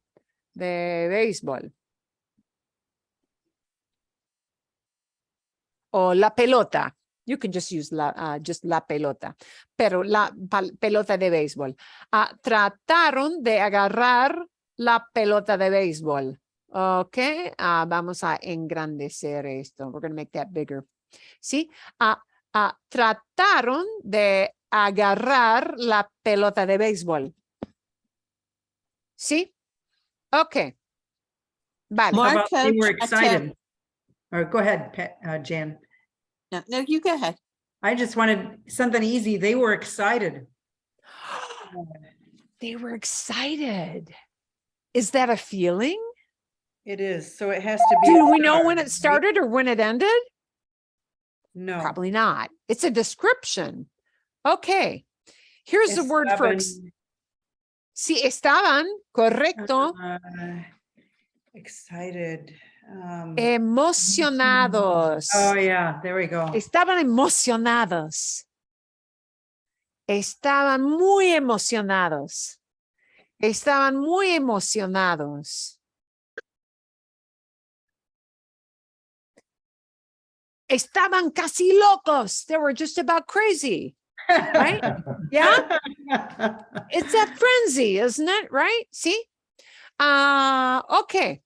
De béisbol. O la pelota. You can just use la pelota, pero la pelota de béisbol. Trataron de agarrar la pelota de béisbol. Okay, vamos a engrandecer esto. We're going to make that bigger. ¿Sí? Trataron de agarrar la pelota de béisbol. ¿Sí? Okay. Vale. How about Muerto, they were excited. Or go ahead, Jan. No, you go ahead. I just wanted something easy. They were excited. They were excited. Is that a feeling? It is. So it has to be. Do we know when it started or when it ended? No. Probably not. It's a description. Okay. Here's the word for si estaban, correcto. Excited. Emocionados. Oh yeah, there we go. Estaban emocionados. Estaban muy emocionados. Estaban muy emocionados. Estaban casi locos. They were just about crazy. Right? Yeah. It's a frenzy, isn't it? Right? See? Okay.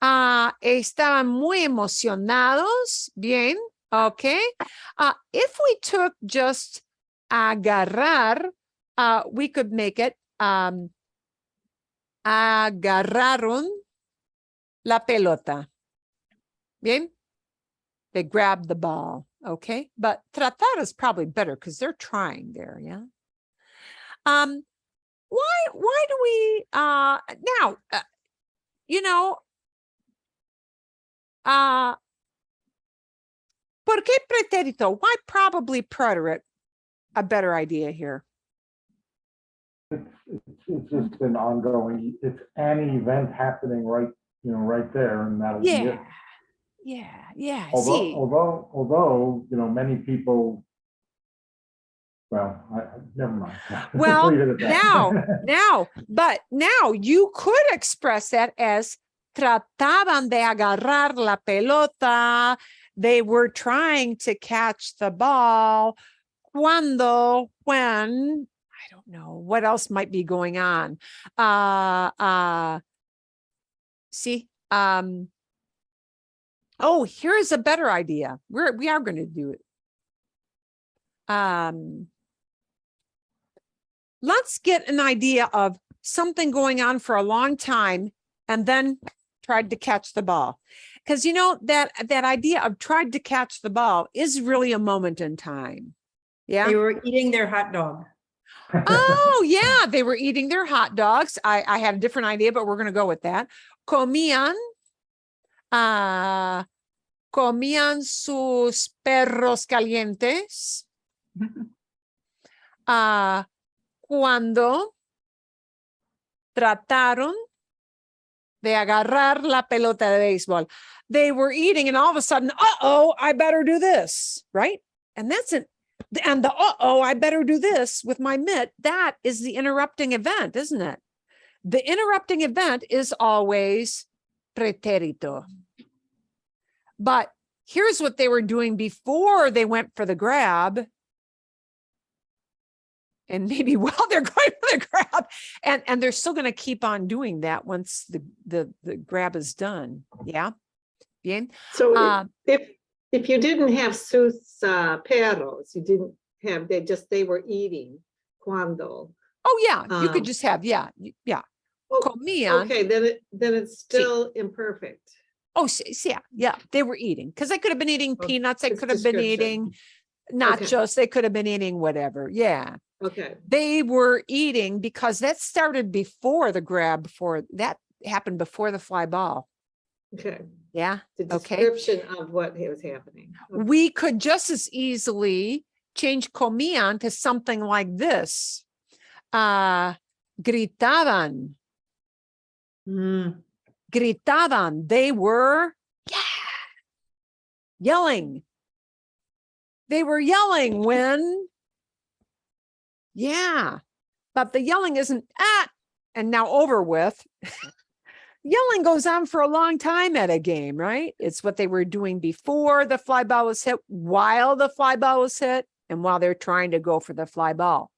Estaban muy emocionados. Bien. Okay. If we took just agarrar, we could make it agarraron la pelota. Bien. They grabbed the ball. Okay. But tratar is probably better because they're trying there. Yeah. Why do we now you know ¿por qué pretérito? Why probably preterite? A better idea here. It's just an ongoing, it's an event happening right there, and that'll be it. Yeah. See, Although, many people, well, never mind. well, Leave it at that. now you could express that as trataban de agarrar la pelota. They were trying to catch the ball. When, I don't know what else might be going on. See, oh, here's a better idea. We are going to do it. Let's get an idea of something going on for a long time and then tried to catch the ball. Because that idea of tried to catch the ball is really a moment in time. Yeah. They were eating their hot dog. Oh, yeah. They were eating their hot dogs. I had a different idea, but we're going to go with that. Comían Comían sus perros calientes. Cuando trataron de agarrar la pelota de béisbol. They were eating and all of a sudden, uh-oh, I better do this, right? And that's it. And the uh-oh, I better do this with my mitt, that is the interrupting event, isn't it? The interrupting event is always preterito. But here's what they were doing before they went for the grab. And maybe while they're going for the grab, and they're still going to keep on doing that once the grab is done. Yeah. Bien. So if you didn't have sus perros, you didn't have, they were eating cuando. Oh yeah, you could just have, yeah. Oh, Comían. okay, then it's still imperfect. Oh, yeah, they were eating because they could have been eating peanuts. They it's could have been description. eating nachos. They could have been eating whatever. Yeah. Okay, They were eating because that started before the grab, before that happened before the fly ball. okay. Yeah. The Okay. description of what was happening. Okay. We could just as easily change comían to something like this. Gritaban. Gritaban. They were yelling. They were yelling when, yeah, but the yelling isn't and now over with. Yelling goes on for a long time at a game, right? It's what they were doing before the fly ball was hit, while the fly ball was hit, and while they're trying to go for the fly ball.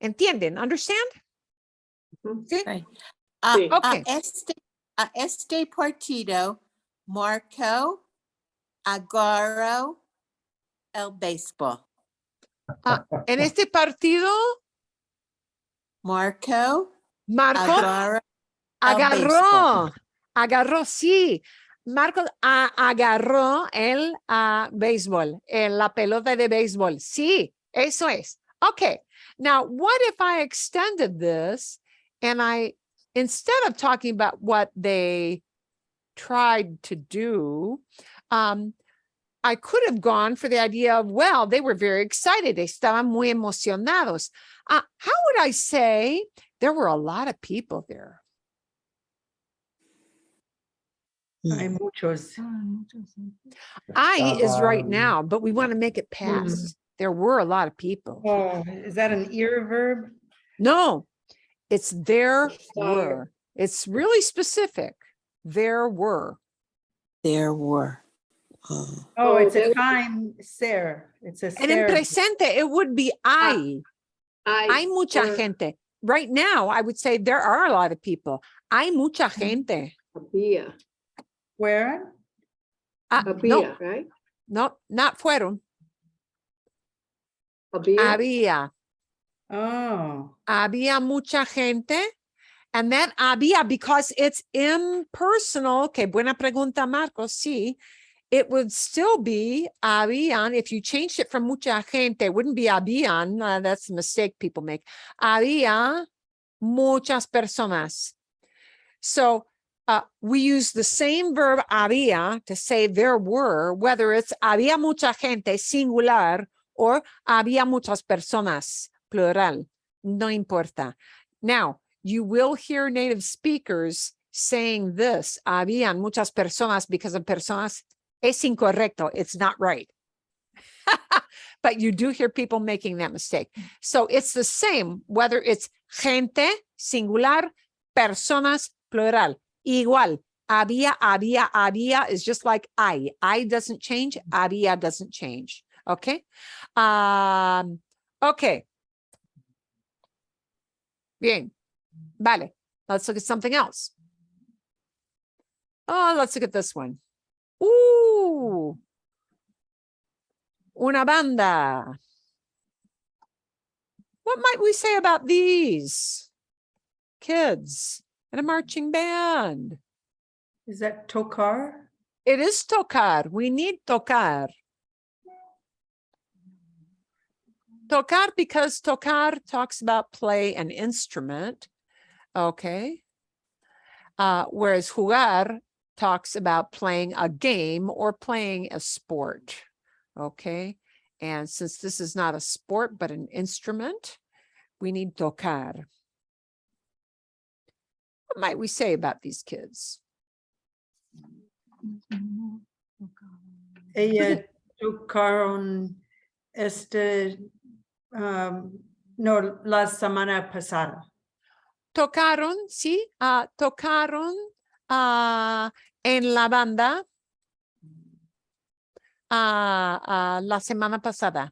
¿Entienden? Understand? Sí? Right. Sí. Okay. Este partido marcó agarró el béisbol. En este partido, Marco Marco agarró agarró, sí. Marco agarró el béisbol, la pelota de béisbol. Sí, eso es. Okay. Now, what if I extended this and instead of talking about what they tried to do, I could have gone for the idea of, well, they were very excited. Estaban muy emocionados. How would I say there were a lot of people there? Hay muchos. I is right now, but we want to make it past. There were a lot of people. Oh, is that an ear verb? No, it's there Sorry. were. It's really specific. There were. There were. Oh, it's a that- time ser. It's a And in ser. presente, it would be hay mucha or gente. Right now, I would say there are a lot of people. Hay mucha gente. había, Where? No, había, right? no, not fueron. Había. Oh, Había mucha gente. And that había, because it's impersonal. Okay, buena pregunta, Marcos. Sí, it would still be habían. If you changed it from mucha gente, it wouldn't be habían. That's a mistake people make. Había muchas personas. So we use the same verb había to say there were, whether it's había mucha gente, singular, or había muchas personas, plural. No importa. Now, you will hear native speakers saying this, habían muchas personas, because of personas es incorrecto. It's not right. But you do hear people making that mistake. So it's the same, whether it's gente, singular, personas, plural. Igual, había is just like I. I doesn't change, había doesn't change. Okay? Okay. Bien. Vale. Let's look at something else. Oh, let's look at this one. Ooh. Una banda. What might we say about these kids in a marching band? is that tocar? It is tocar. We need tocar. Tocar, because tocar talks about play an instrument. Okay. Whereas jugar talks about playing a game or playing a sport. Okay. And since this is not a sport, but an instrument, we need tocar. What might we say about these kids? Ella tocaron no, la semana pasada. Tocaron, sí, tocaron en la banda la semana pasada.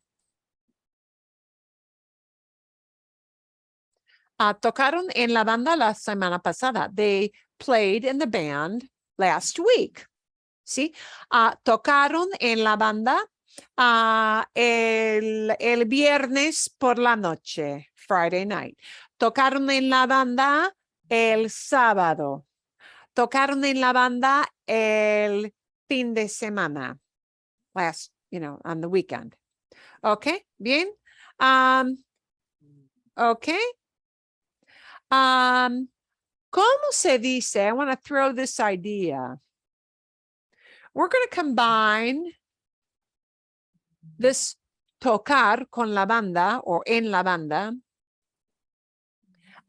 Tocaron en la banda la semana pasada. They played in the band last week. ¿Sí? Tocaron en la banda el viernes por la noche, Friday night. Tocaron en la banda el sábado. Tocaron en la banda el fin de semana. Last, on the weekend. Okay, bien. Okay. ¿Cómo se dice? I want to throw this idea. We're going to combine this tocar con la banda or en la banda.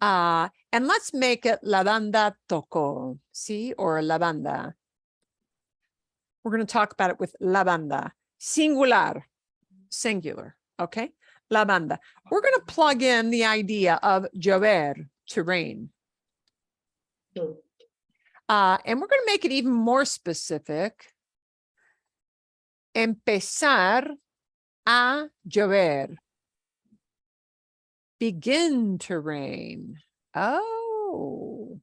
And let's make it la banda tocó, see, or la banda. We're going to talk about it with la banda, singular, okay? La banda. We're going to plug in the idea of llover, to rain. And we're going to make it even more specific. Empezar a llover. Begin to rain. Oh.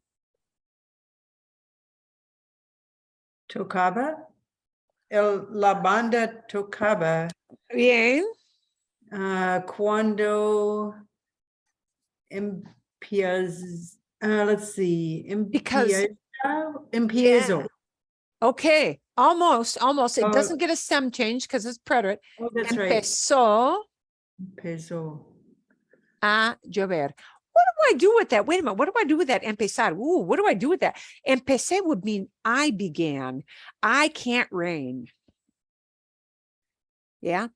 Tocaba. La banda tocaba. Bien. Cuando empieza, let's see, Because- empiezo. Okay. Almost. It Oh. doesn't get a stem change because it's preterite. Oh, that's right. Empezó Empezó. a llover. What do I do with that? Wait a minute. What do I do with that? Empezar. Ooh, what do I do with that? Empecé would mean I began. I can't rain. Yeah.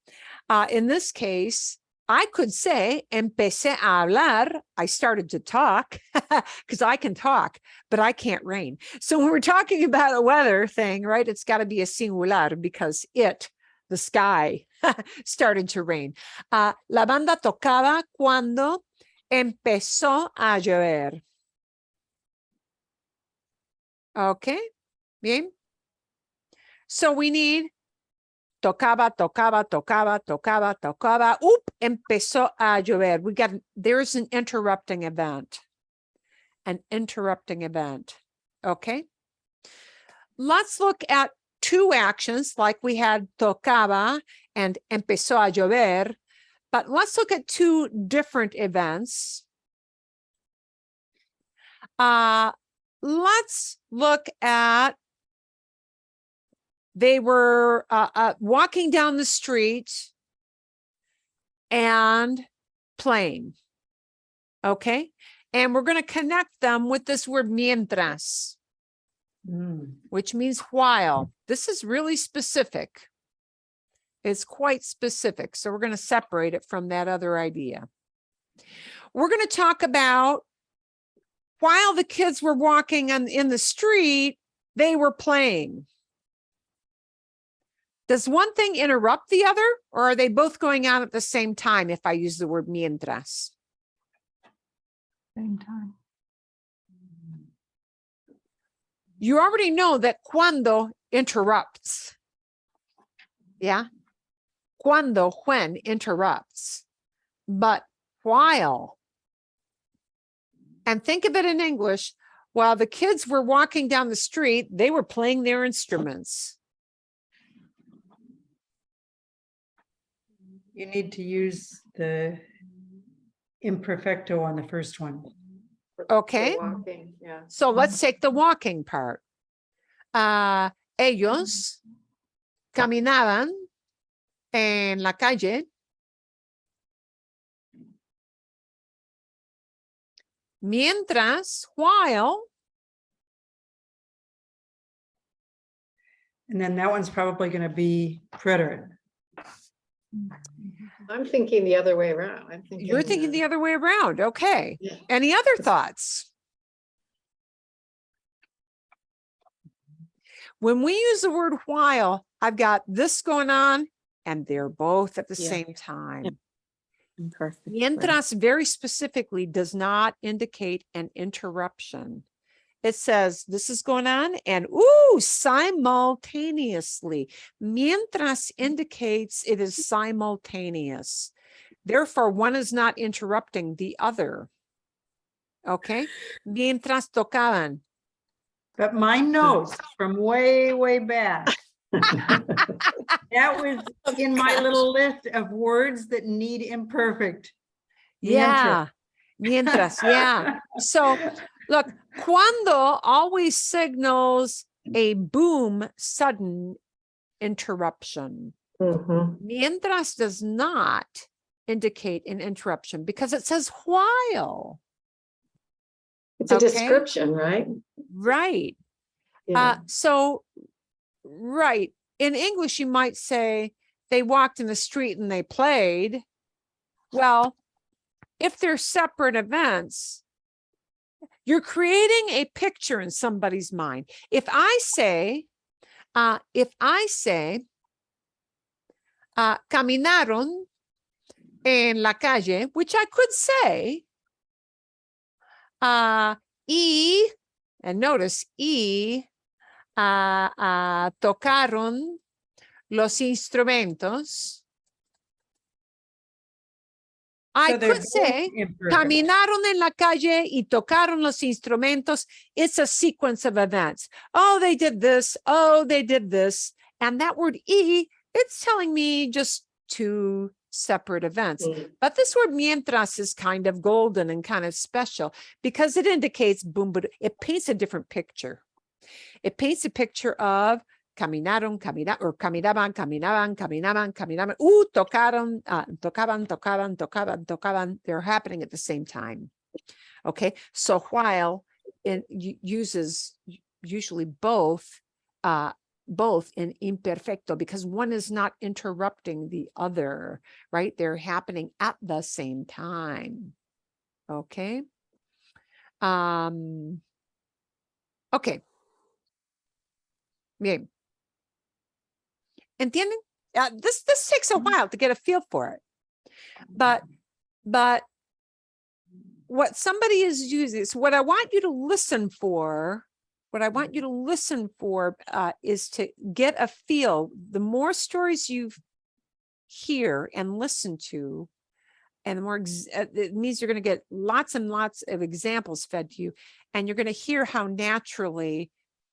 In this case, I could say, empecé a hablar. I started to talk because I can talk, but I can't rain. So when we're talking about a weather thing, right, it's got to be a singular because the sky, started to rain. La banda tocaba cuando empezó a llover. Okay, bien. So we need tocaba. Oop, empezó a llover. There's an interrupting event. Okay. Let's look at two actions like we had tocaba and empezó a llover, but let's look at two different events. Let's look at they were walking down the street and playing. Okay. And we're going to connect them with this word mientras, which means while. This is really specific. It's quite specific. So we're going to separate it from that other idea. We're going to talk about while the kids were walking in the street, they were playing. Does one thing interrupt the other, or are they both going on at the same time if I use the word mientras? Same time. You already know that cuando interrupts. Yeah? When interrupts. But while. And think of it in English. While the kids were walking down the street, they were playing their instruments. You need to use the imperfecto on the first one. Okay. Walking, yeah. So let's take the walking part. Ellos caminaban en la calle mientras, while And then that one's probably going to be preterite. I'm thinking the other way around. I'm thinking. You're thinking the other way around. Okay. Yeah. Any other thoughts? When we use the word while, I've got this going on and they're both at the Yeah. same time. Imperfect. right. Mientras very specifically does not indicate an interruption. It says this is going on and simultaneously. Mientras indicates it is simultaneous. Therefore, one is not interrupting the other. Okay. Mientras tocaban. But my notes from way, way back, that was in my little list of words that need imperfect. Yeah. Mientras, yeah. So look, cuando always signals a boom, sudden interruption. Mhm. Mientras does not indicate an interruption because it says while. It's a Okay. description, right? Right. Yeah. So, right. In English, you might say they walked in the street and they played. Well, if they're separate events, you're creating a picture in somebody's mind. If I say, caminaron en la calle, which I could say, and notice, tocaron los instrumentos. I So they're could say, both imperfect. caminaron en la calle y tocaron los instrumentos. It's a sequence of events. Oh, they did this. Oh, they did this. And that word it's telling me just two separate events. Mm. But this word mientras is kind of golden and kind of special because it indicates boom, but it paints a different picture. It paints a picture of caminaron, or caminaban, tocaron, tocaban. They're happening at the same time. Okay, so while it uses usually both in imperfecto because one is not interrupting the other, right? They're happening at the same time. Okay. Okay. Bien. ¿Entienden? This takes a while to get a feel for it. But what somebody is using, so what I want you to listen for, is to get a feel. The more stories you hear and listen to, and the more it means you're going to get lots and lots of examples fed to you, and you're going to hear how naturally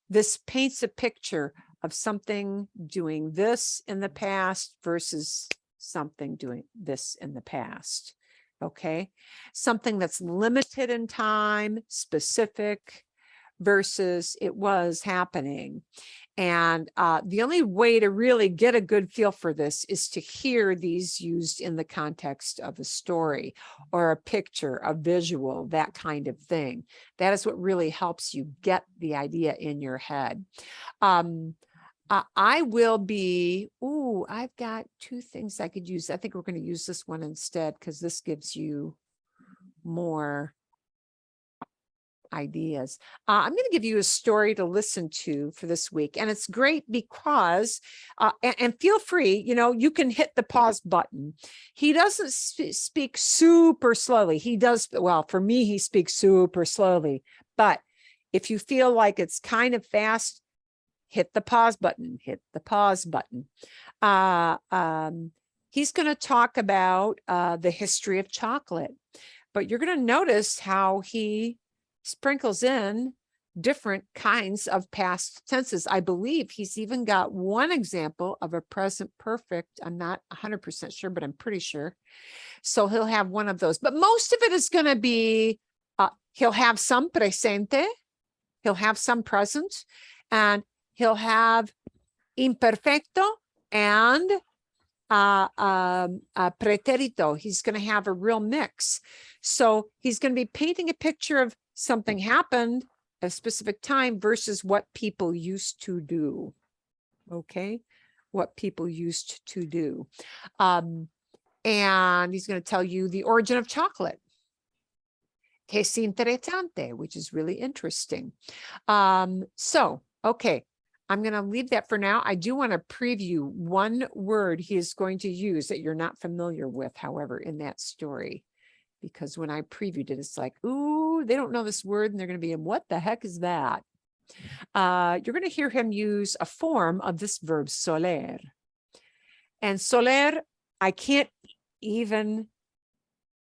this paints a picture of something doing this in the past versus something doing this in the past. Okay, something that's limited in time, specific, versus it was happening. And the only way to really get a good feel for this is to hear these used in the context of a story or a picture, a visual, that kind of thing. That is what really helps you get the idea in your head. I will be, I've got two things I could use. I think we're going to use this one instead because this gives you more ideas. I'm going to give you a story to listen to for this week. And it's great because, and feel free, you can hit the pause button. He doesn't speak super slowly. He does, well, for me, he speaks super slowly. But if you feel like it's kind of fast, hit the pause button, He's going to talk about the history of chocolate, but you're going to notice how he sprinkles in different kinds of past tenses. I believe he's even got one example of a present perfect. I'm not 100% sure, but I'm pretty sure. So he'll have one of those, but most of it is going to be, he'll have some presente, he'll have some present, and he'll have imperfecto and preterito. He's going to have a real mix. So he's going to be painting a picture of something happened at a specific time versus what people used to do. Okay, what people used to do. And he's going to tell you the origin of chocolate. Que es interesante, which is really interesting. So, okay, I'm going to leave that for now. I do want to preview one word he is going to use that you're not familiar with, however, in that story. Because when I previewed it, it's like, ooh, they don't know this word, and they're going to be, what the heck is that? You're going to hear him use a form of this verb, soler. And soler, I can't even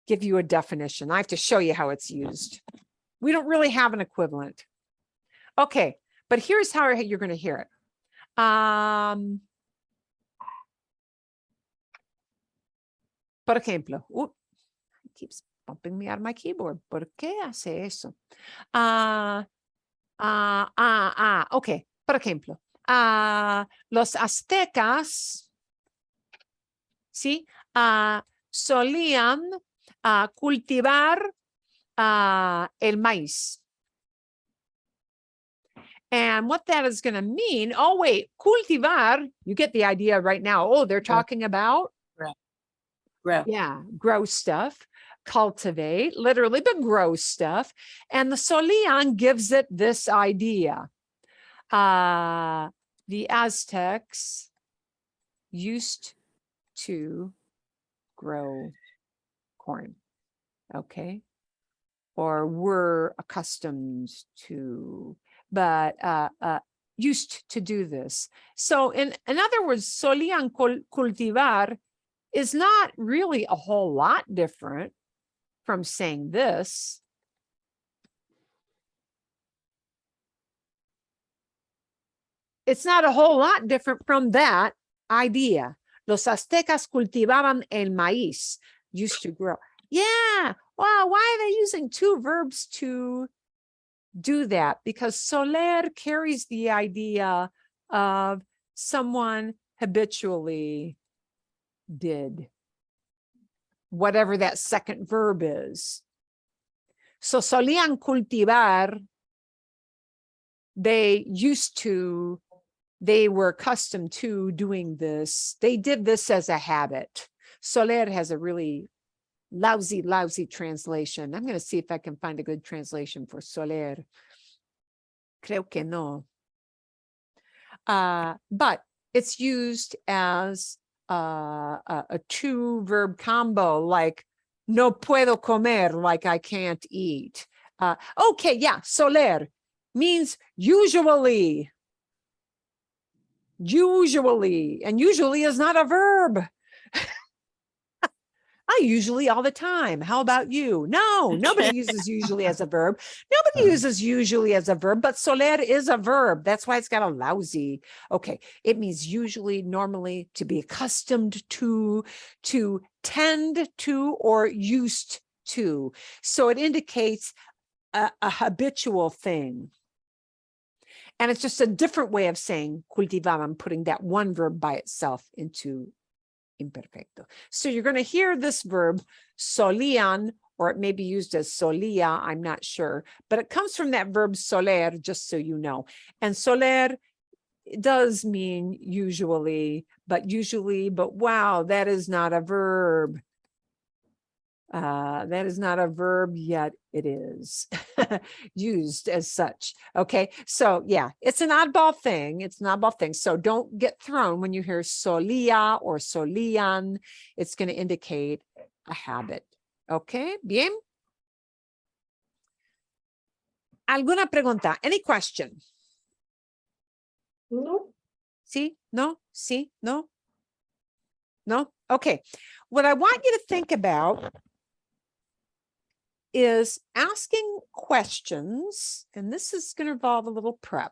give you a definition. I have to show you how it's used. We don't really have an equivalent. Okay, but here's how you're going to hear it. Por ejemplo, it keeps bumping me out of my keyboard. ¿Por qué hace eso? Okay, por ejemplo, los aztecas, ¿sí? Solían cultivar el maíz. And what that is going to mean, oh, wait, cultivar, you get the idea right now. Oh, they're talking about, Grow. yeah, grow stuff, cultivate, literally, but grow stuff. And the solían gives it this idea. The Aztecs used to grow corn, okay, or were accustomed to, but used to do this. So in other words, solían cultivar is not really a whole lot different from saying this. It's not a whole lot different from that idea. Los aztecas cultivaban el maíz, used to grow. Yeah, wow, why are they using two verbs to do that? Because soler carries the idea of someone habitually did whatever that second verb is. So solían cultivar, they used to, they were accustomed to doing this. They did this as a habit. Soler has a really lousy translation. I'm going to see if I can find a good translation for soler. Creo que no. But it's used as a two verb combo, like no puedo comer, like I can't eat. Okay, yeah, soler means usually. Usually, and usually is not a verb. I usually all the time. How about you? No, nobody uses usually as a verb. Nobody uses usually as a verb, but soler is a verb. That's why it's got a lousy. Okay, it means usually, normally, to be accustomed to tend to, or used to. So it indicates a habitual thing. And it's just a different way of saying cultivaban, putting that one verb by itself into imperfecto. So you're going to hear this verb solían, or it may be used as solía, I'm not sure, but it comes from that verb soler, just so you know. And soler does mean usually, but wow, that is not a verb. That is not a verb, yet it is used as such. Okay, so yeah, it's an oddball thing. It's an oddball thing. So don't get thrown when you hear solía or solían. It's going to indicate a habit. Okay, bien. ¿Alguna pregunta? Any question? No. Sí, no, sí, no, no. Okay, what I want you to think about is asking questions, and this is going to involve a little prep.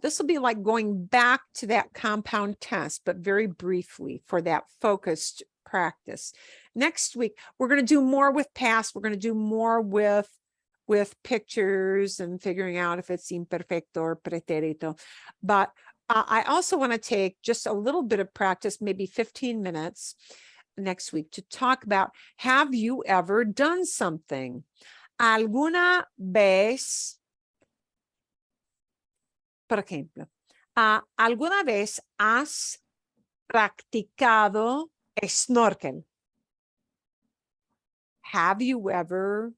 This will be like going back to that compound test, but very briefly for that focused practice. Next week, we're going to do more with past. We're going to do more with pictures and figuring out if it's imperfecto or preterito. But I also want to take just a little bit of practice, maybe 15 minutes next week, to talk about, have you ever done something? ¿Alguna vez, por ejemplo, ¿Alguna vez has practicado snorkel? Have you ever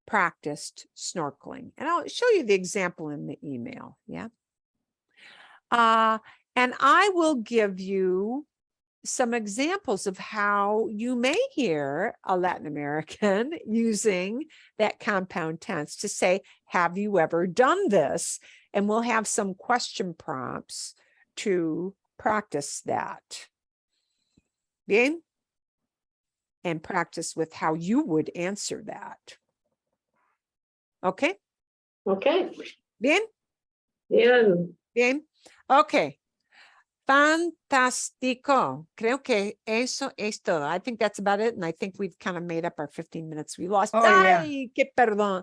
practiced snorkeling? And I'll show you the example in the email. Yeah. And I will give you some examples of how you may hear a Latin American using that compound tense to say, have you ever done this? And we'll have some question prompts to practice that. Bien? And practice with how you would answer that. Okay? Okay, Bien? bien. Bien. Okay. Fantástico. Creo que eso es todo. I think that's about it. And I think we've kind of made up our 15 minutes we lost. Oh, yeah. Ay, qué perdón.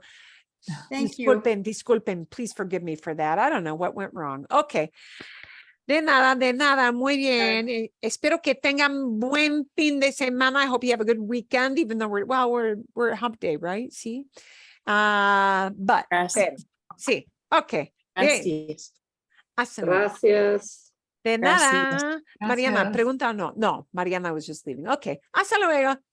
Thank you. Disculpen. Please forgive me for that. I don't know what went wrong. Okay. De nada. Muy bien. Espero que tengan buen fin de semana. I hope you have a good weekend, even though we're hump day, right? See? But, Gracias. sí. Okay. Bien. Gracias. Hasta luego. Gracias. De Gracias. nada. Mariana, Gracias. pregunta o no. No, Mariana was just leaving. Okay. Hasta luego.